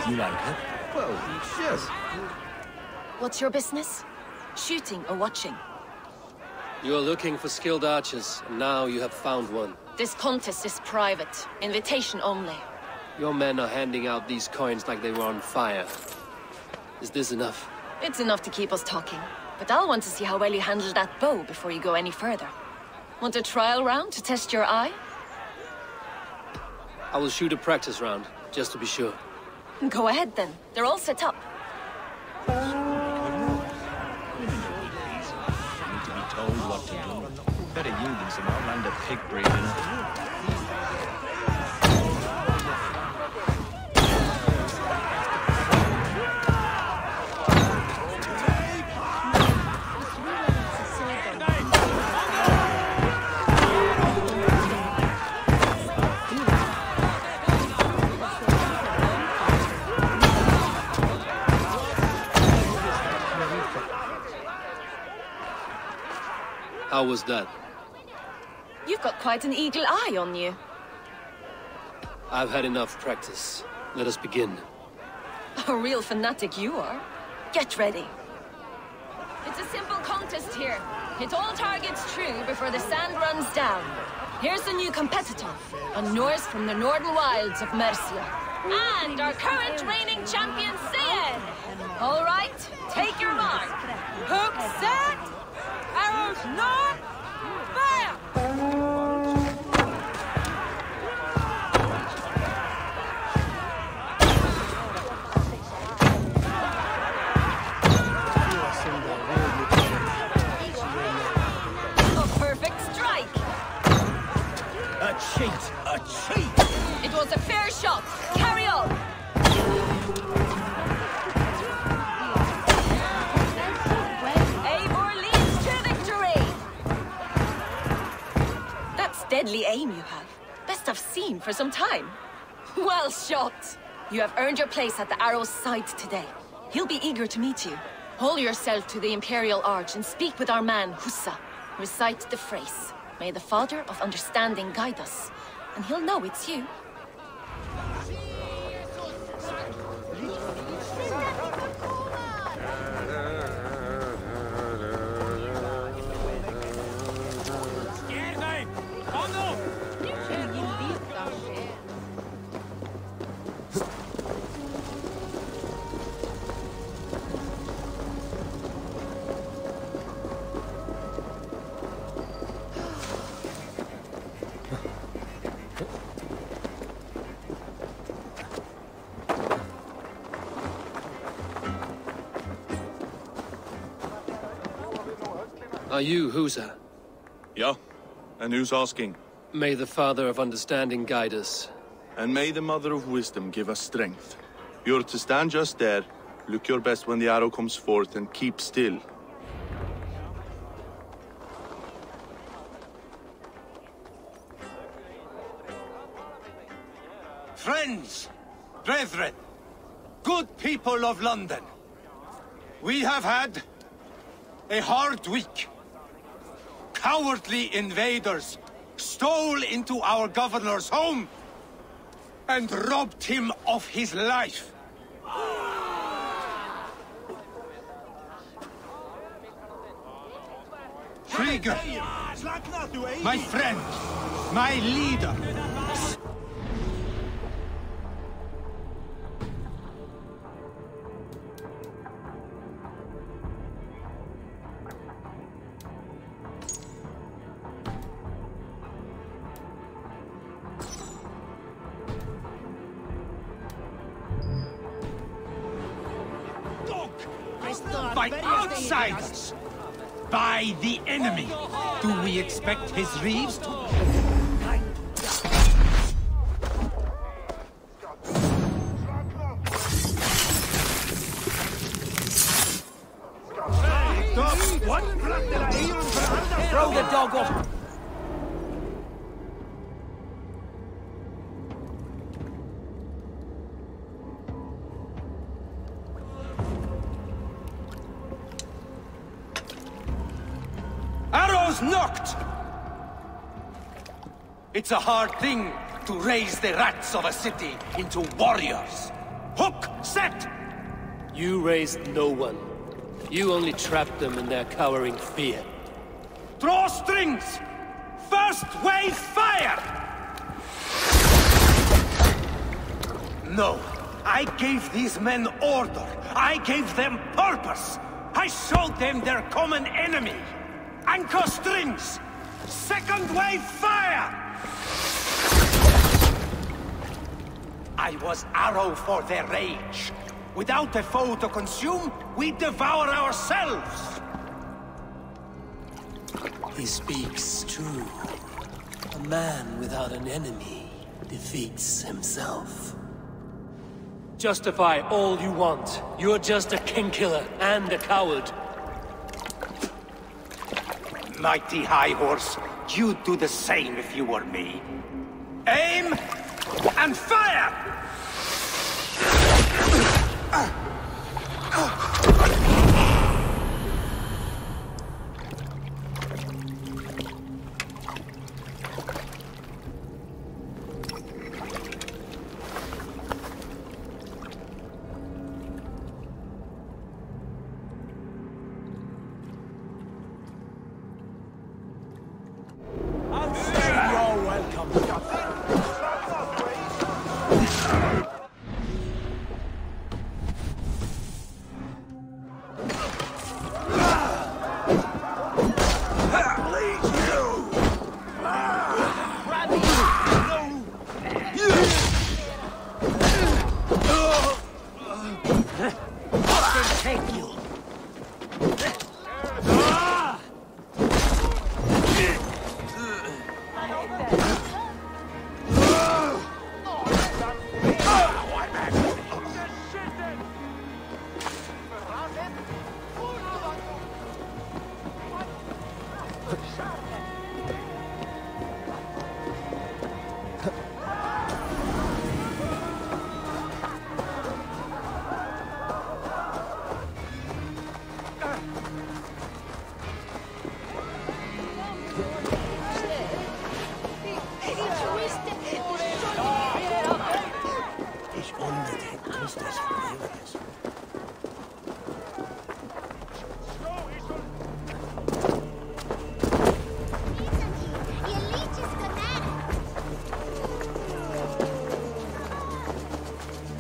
You like it? Well, yes. What's your business? Shooting or watching? You are looking for skilled archers, and now you have found one. This contest is private. Invitation only. Your men are handing out these coins like they were on fire. Is this enough? It's enough to keep us talking. But I'll want to see how well you handle that bow before you go any further. Want a trial round to test your eye? I will shoot a practice round, just to be sure. Go ahead then. They're all set up. Need to be told what to do. Better you than some outlander pig breeding. How was that? You've got quite an eagle eye on you. I've had enough practice. Let us begin. A real fanatic you are. Get ready. It's a simple contest here. Hit all targets true before the sand runs down. Here's the new competitor, a Norse from the northern wilds of Mercia. And our current reigning champion, Sion. All right, take your mark. Hook set! Arrows not! Fire! A perfect strike! A cheat! A cheat! It was a fair shot. Carry on! Deadly aim you have. Best I've seen for some time. Well shot! You have earned your place at the arrow's side today. He'll be eager to meet you. Hold yourself to the Imperial Arch and speak with our man, Hussa. Recite the phrase. May the Father of Understanding guide us. And he'll know it's you. Are you Husa? Yeah, and who's asking? May the Father of Understanding guide us. And may the Mother of Wisdom give us strength. You're to stand just there, look your best when the arrow comes forth, and keep still. Friends, brethren, good people of London, we have had a hard week. Cowardly invaders stole into our governor's home and robbed him of his life. Trigger, my friend, my leader. by outsiders! By the enemy! Do we expect his reeves to... Throw the dog off! Arrows knocked! It's a hard thing to raise the rats of a city into warriors. Hook set! You raised no one. You only trapped them in their cowering fear. Draw strings! First wave fire! No. I gave these men order. I gave them purpose. I showed them their common enemy. Anchor strings! Second wave fire! I was arrow for their rage. Without a foe to consume, we devour ourselves! He speaks true. A man without an enemy defeats himself. Justify all you want. You're just a king-killer and a coward. Mighty High Horse, you'd do the same if you were me. Aim and fire!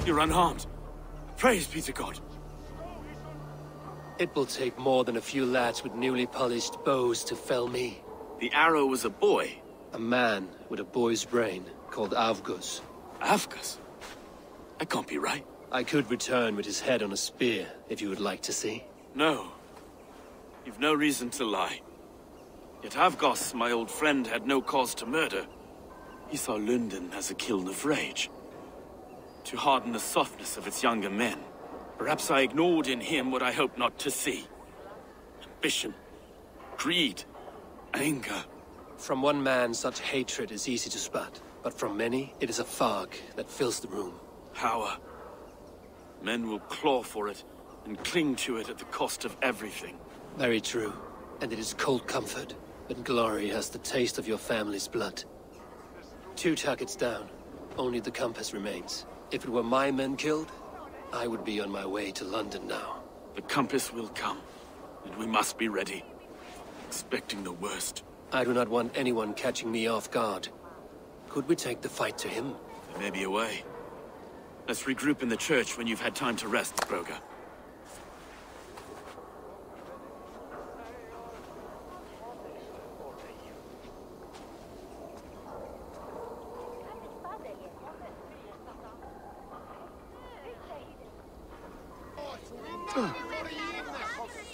You're unharmed. Praise be to God. It will take more than a few lads with newly polished bows to fell me. The arrow was a boy. A man with a boy's brain, called Avgus. Avgus? That can't be right. I could return with his head on a spear, if you would like to see. No. You've no reason to lie. Yet Avgus, my old friend, had no cause to murder. He saw London as a kiln of rage. To harden the softness of its younger men. Perhaps I ignored in him what I hoped not to see. Ambition, greed, anger. From one man, such hatred is easy to spot, but from many, it is a fog that fills the room. Power. Men will claw for it, and cling to it at the cost of everything. Very true. And it is cold comfort, when glory has the taste of your family's blood. 2 targets down. Only the compass remains. If it were my men killed, I would be on my way to London now. The compass will come, and we must be ready. Expecting the worst. I do not want anyone catching me off guard. Could we take the fight to him? There may be a way. Let's regroup in the church when you've had time to rest, Broga.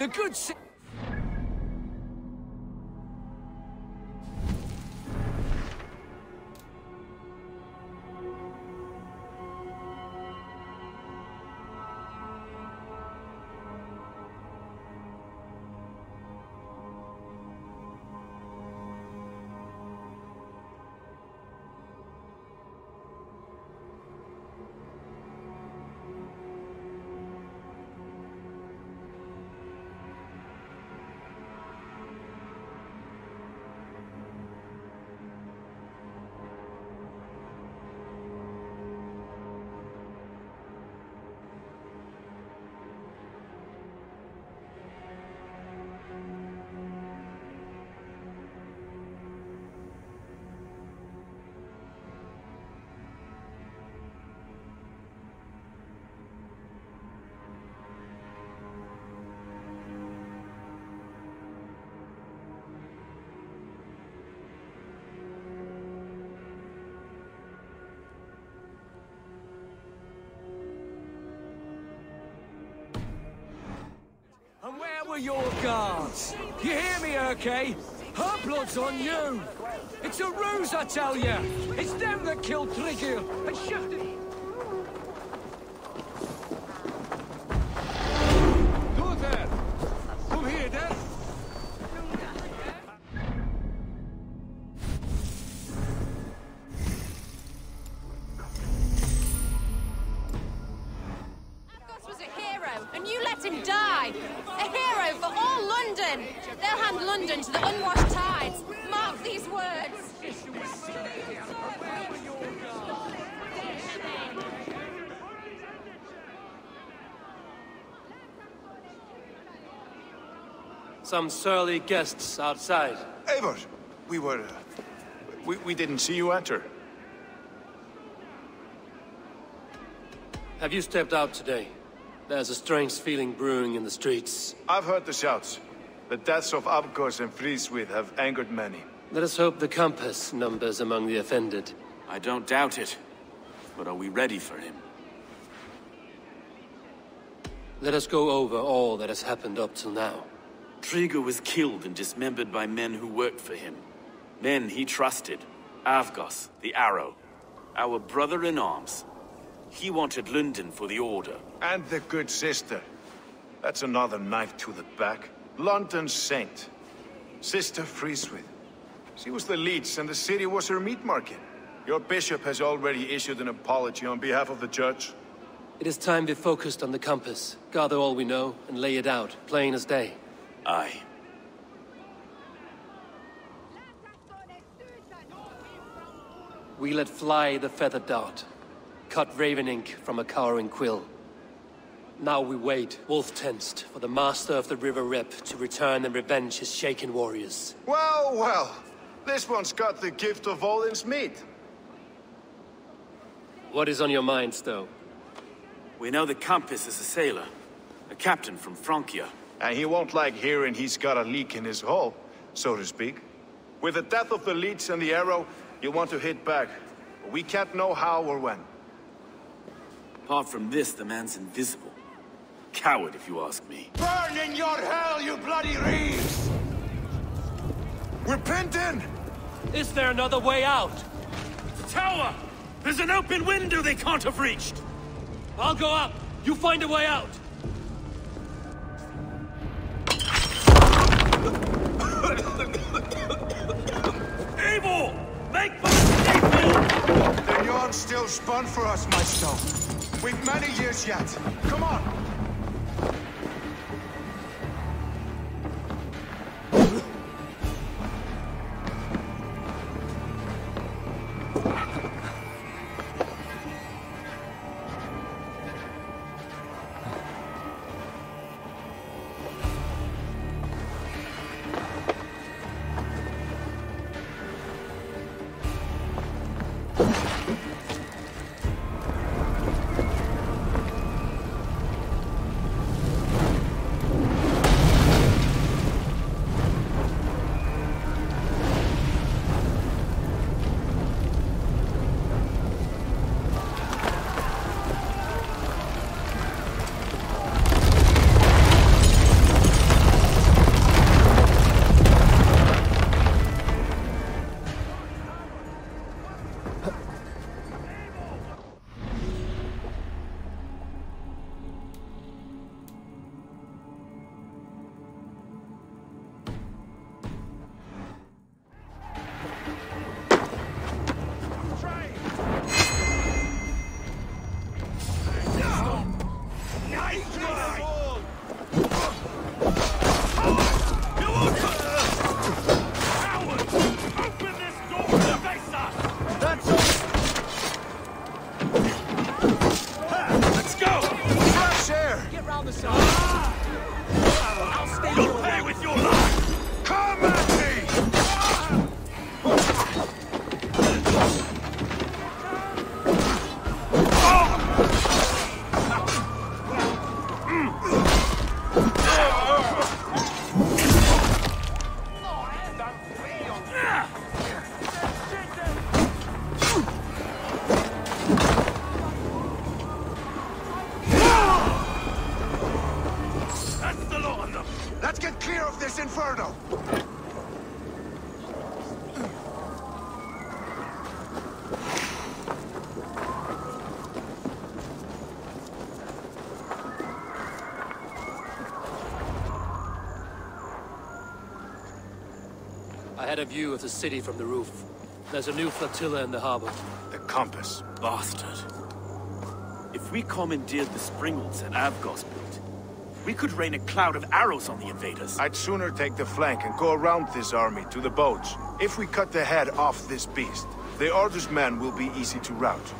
The good And where were your guards? You hear me, Urke? Her blood's on you! It's a ruse, I tell you! It's them that killed Trigil and shifted... Du there! Come here, Dad! Was a hero, and you let him die! A hero for all London! They'll hand London to the unwashed tides! Mark these words! Some surly guests outside. Eivor, we didn't see you enter. Have you stepped out today? There's a strange feeling brewing in the streets. I've heard the shouts. The deaths of Avgos and Friswith have angered many. Let us hope the compass numbers among the offended. I don't doubt it. But are we ready for him? Let us go over all that has happened up till now. Trigger was killed and dismembered by men who worked for him. Men he trusted. Avgos, the Arrow. Our brother-in-arms. He wanted London for the Order. And the good sister. That's another knife to the back. London's saint. Sister Friswith. She was the leech and the city was her meat market. Your bishop has already issued an apology on behalf of the church. It is time we focused on the compass, gather all we know, and lay it out, plain as day. Aye. We let fly the feathered dart, cut raven ink from a cowering quill. Now we wait, wolf-tensed, for the master of the River Rep to return and revenge his shaken warriors. Well, well. This one's got the gift of Odin's meat. What is on your minds, though? We know the compass is a sailor. A captain from Francia. And he won't like hearing he's got a leak in his hull, so to speak. With the death of the leech and the arrow, you want to hit back. But we can't know how or when. Apart from this, the man's invisible. Coward, if you ask me. Burn in your hell, you bloody reeves! We're pinned in! Is there another way out? The tower! There's an open window they can't have reached! I'll go up! You find a way out! Evil! Make for the The yarn's still spun for us, my stone. We've many years yet. Come on! had a view of the city from the roof. There's a new flotilla in the harbor. The compass. Bastard. If we commandeered the springalds that Avgos built, we could rain a cloud of arrows on the invaders. I'd sooner take the flank and go around this army to the boats. If we cut the head off this beast, the Order's men will be easy to rout.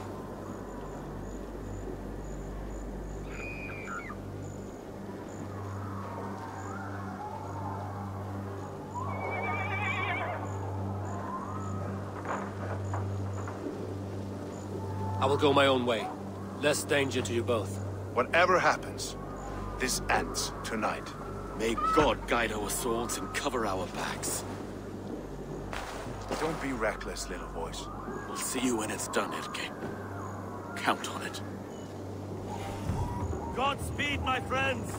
I will go my own way. Less danger to you both. Whatever happens, this ends tonight. May God guide our swords and cover our backs. Don't be reckless, little boys. We'll see you when it's done, Erke. Count on it. Godspeed, my friends!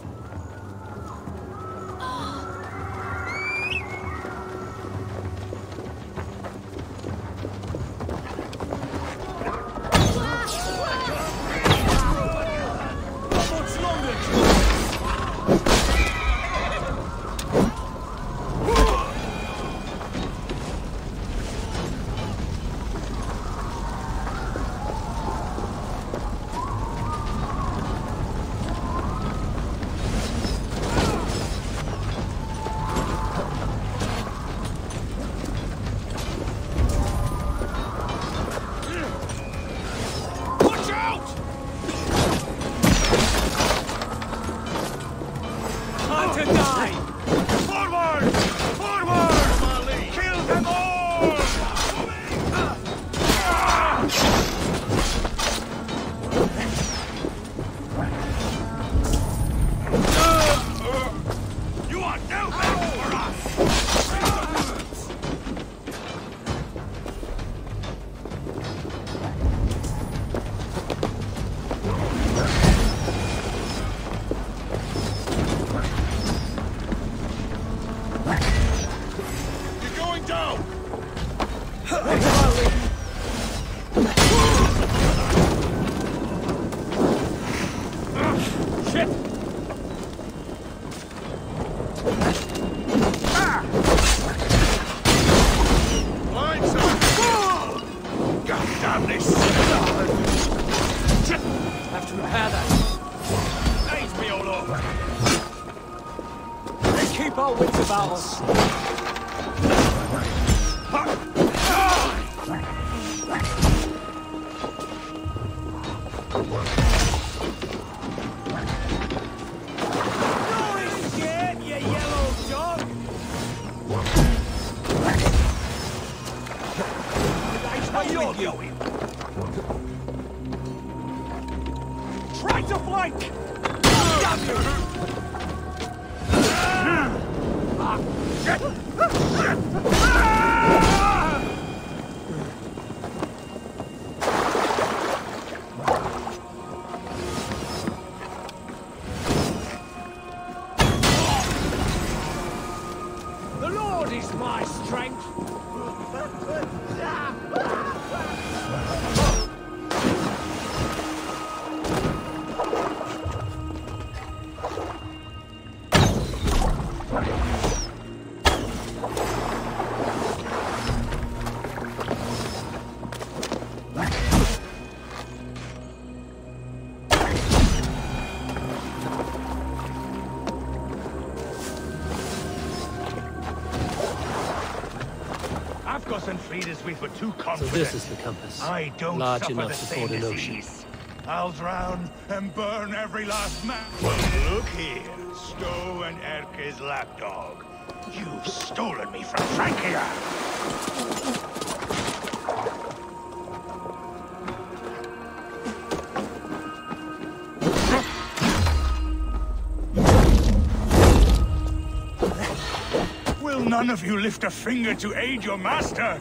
Try to flank! The Lord is my strength. We were too confident. So this is the compass. I don't large suffer enough the to same ford an ocean. disease. I'll drown and burn every last man. Look here, Stowe and Erke's lapdog. You've stolen me from Francia. Will none of you lift a finger to aid your master?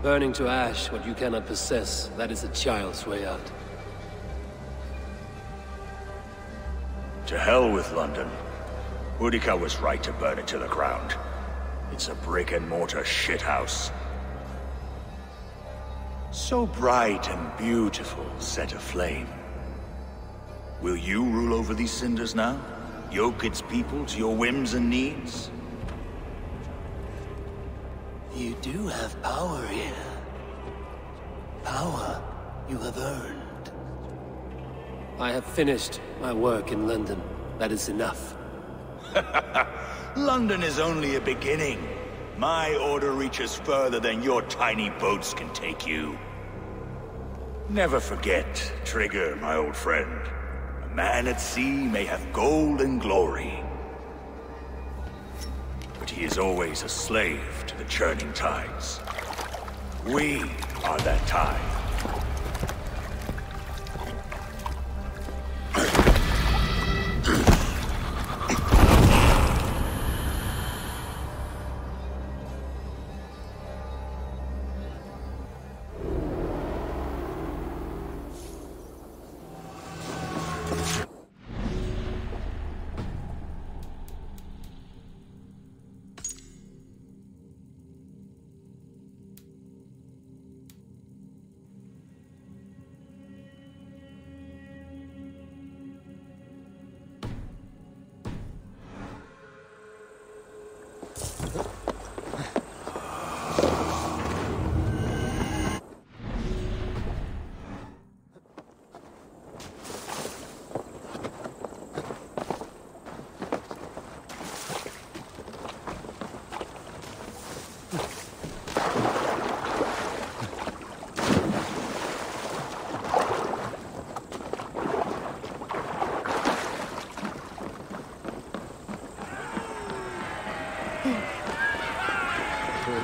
Burning to ash what you cannot possess, that is a child's way out. To hell with London. Boudica was right to burn it to the ground. It's a brick-and-mortar shithouse. So bright and beautiful, set aflame. Will you rule over these cinders now? Yoke its people to your whims and needs? You do have power here. Power you have earned. I have finished my work in London. That is enough. London is only a beginning. My order reaches further than your tiny boats can take you. Never forget, Trigger, my old friend. A man at sea may have gold and glory, but he is always a slave to the churning tides. We are that tide.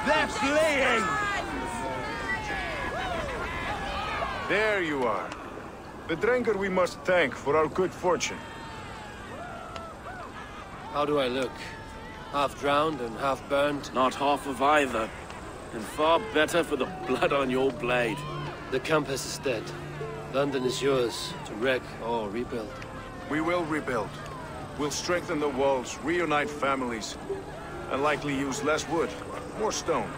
They're fleeing! There you are. The drinker we must thank for our good fortune. How do I look? Half drowned and half burned? Not half of either. And far better for the blood on your blade. The compass is dead. London is yours, to wreck or rebuild. We will rebuild. We'll strengthen the walls, reunite families, and likely use less wood, more stone.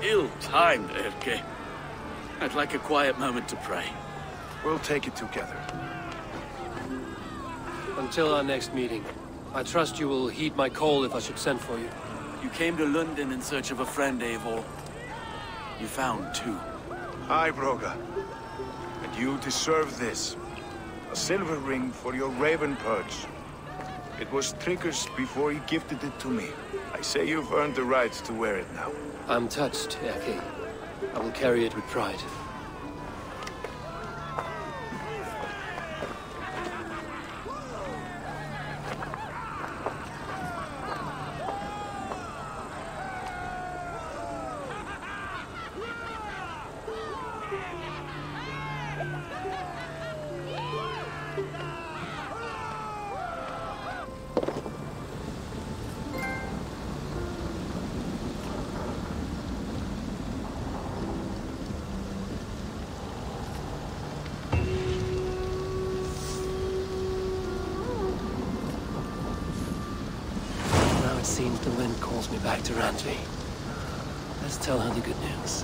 Ill-timed, Erke. I'd like a quiet moment to pray. We'll take it together. Until our next meeting, I trust you will heed my call if I should send for you. You came to London in search of a friend, Eivor. You found two. Aye, Broga. And you deserve this. A silver ring for your raven perch. It was Trigger's before he gifted it to me. I say you've earned the right to wear it now. I'm touched, Erke. I will carry it with pride. It seems the wind calls me back to Randvi. Let's tell her the good news.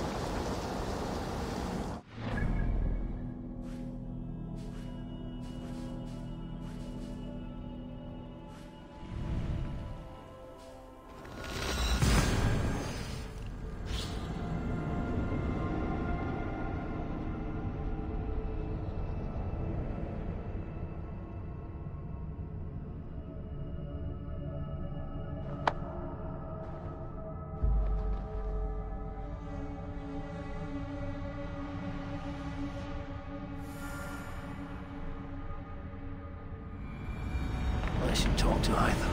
I should talk to either.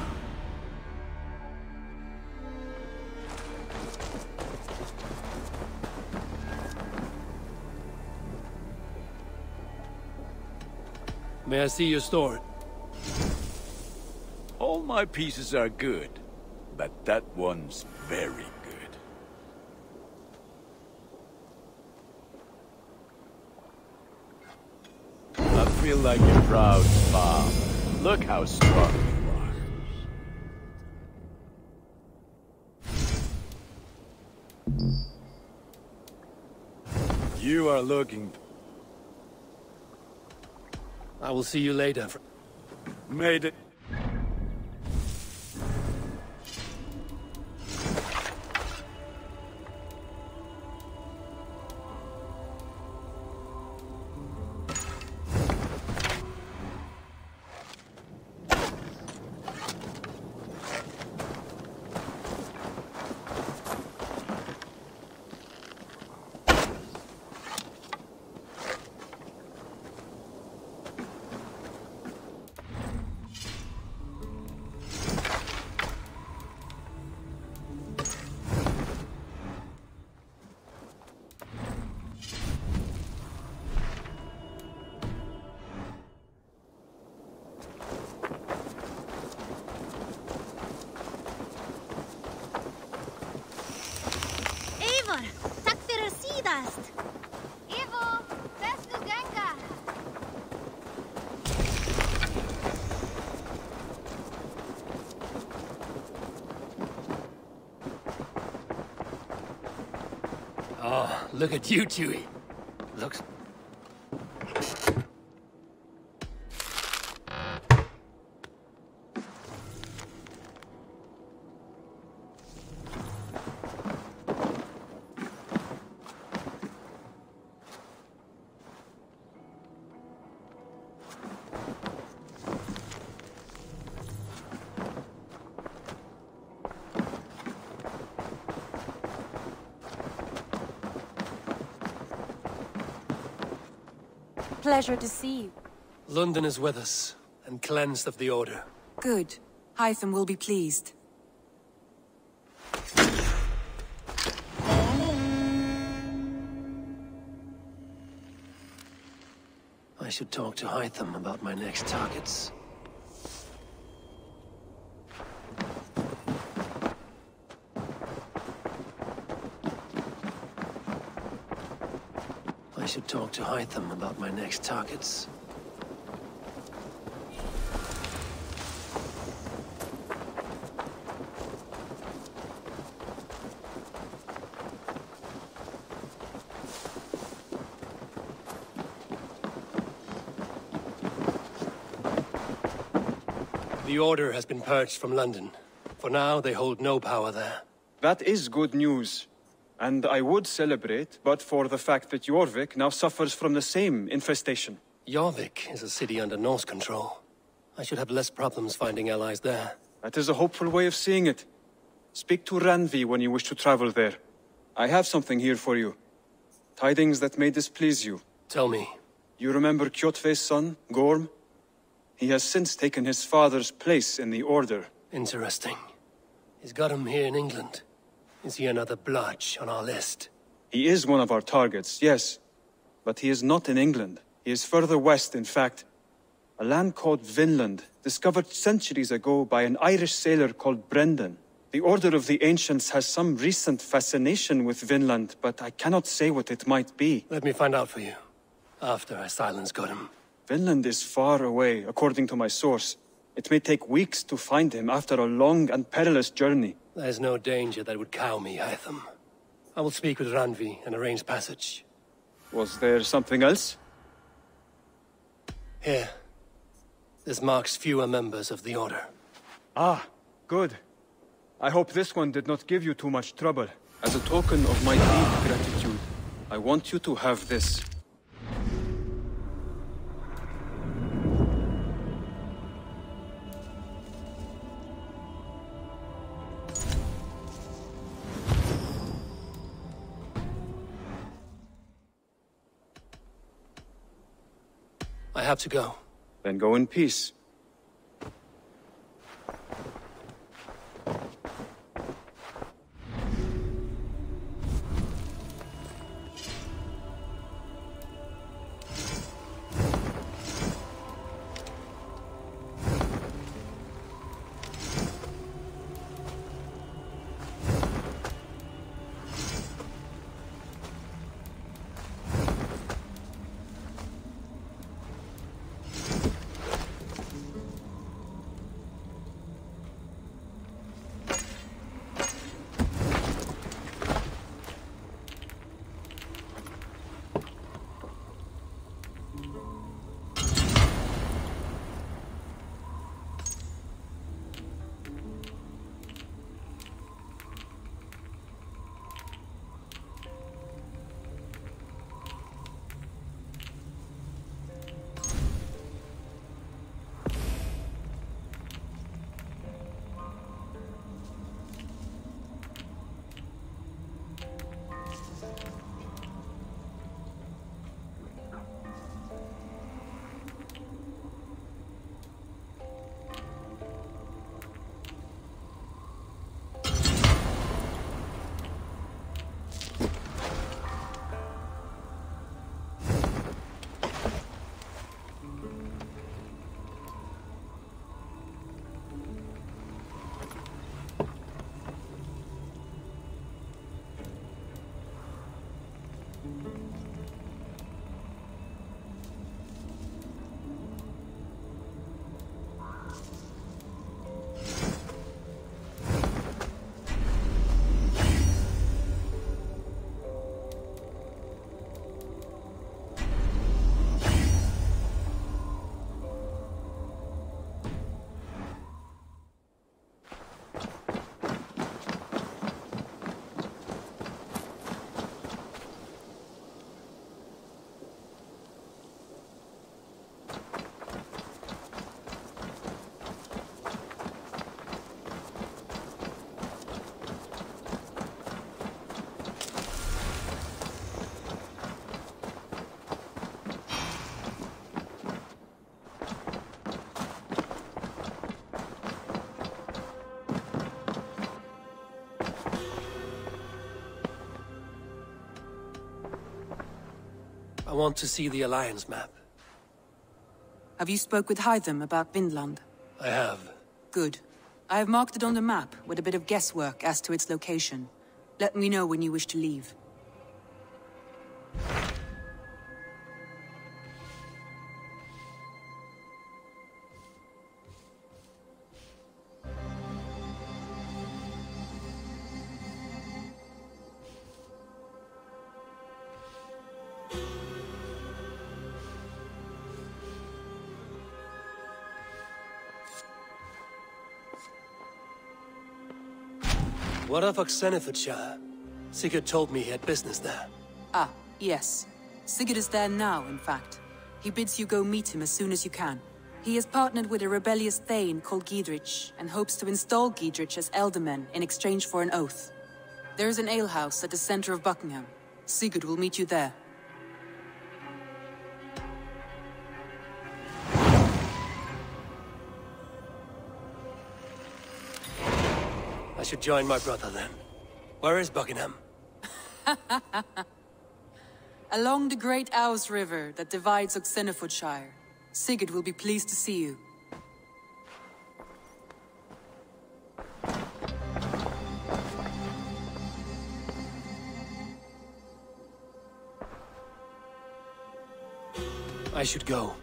May I see your store? All my pieces are good, but that one's very good. feel like a proud father. Look how strong you are. You are looking... I will see you later. Made it. Oh, look at you, Chewie. Looks... Pleasure to see you. London is with us, and cleansed of the Order. Good. Hytham will be pleased. I should talk to Hytham about my next targets. I should talk to Hytham about my next targets. The Order has been purged from London. For now, they hold no power there. That is good news. And I would celebrate, but for the fact that Jorvik now suffers from the same infestation. Jorvik is a city under Norse control. I should have less problems finding allies there. That is a hopeful way of seeing it. Speak to Randvi when you wish to travel there. I have something here for you. Tidings that may displease you. Tell me. You remember Kjotve's son, Gorm? He has since taken his father's place in the Order. Interesting. He's got him here in England. Is he another blotch on our list? He is one of our targets, yes. But he is not in England. He is further west, in fact. A land called Vinland, discovered centuries ago by an Irish sailor called Brendan. The Order of the Ancients has some recent fascination with Vinland, but I cannot say what it might be. Let me find out for you, after I silence Godham. Vinland is far away, according to my source. It may take weeks to find him after a long and perilous journey. There's no danger that would cow me, Hytham. I will speak with Randvi and arrange passage. Was there something else? Here. This marks fewer members of the Order. Ah, good. I hope this one did not give you too much trouble. As a token of my deep gratitude, I want you to have this. I have to go. Then go in peace. want to see the Alliance map. Have you spoke with Hytham about Vinland? I have. Good. I have marked it on the map, with a bit of guesswork as to its location. Let me know when you wish to leave. What of Oxenfordshire? Sigurd told me he had business there. Ah, yes. Sigurd is there now, in fact. He bids you go meet him as soon as you can. He has partnered with a rebellious thane called Giedrich, and hopes to install Giedrich as Elderman in exchange for an oath. There is an alehouse at the center of Buckingham. Sigurd will meet you there. I should join my brother then. Where is Buckingham? Along the great Ouse River that divides Oxenfordshire. Sigurd will be pleased to see you. I should go.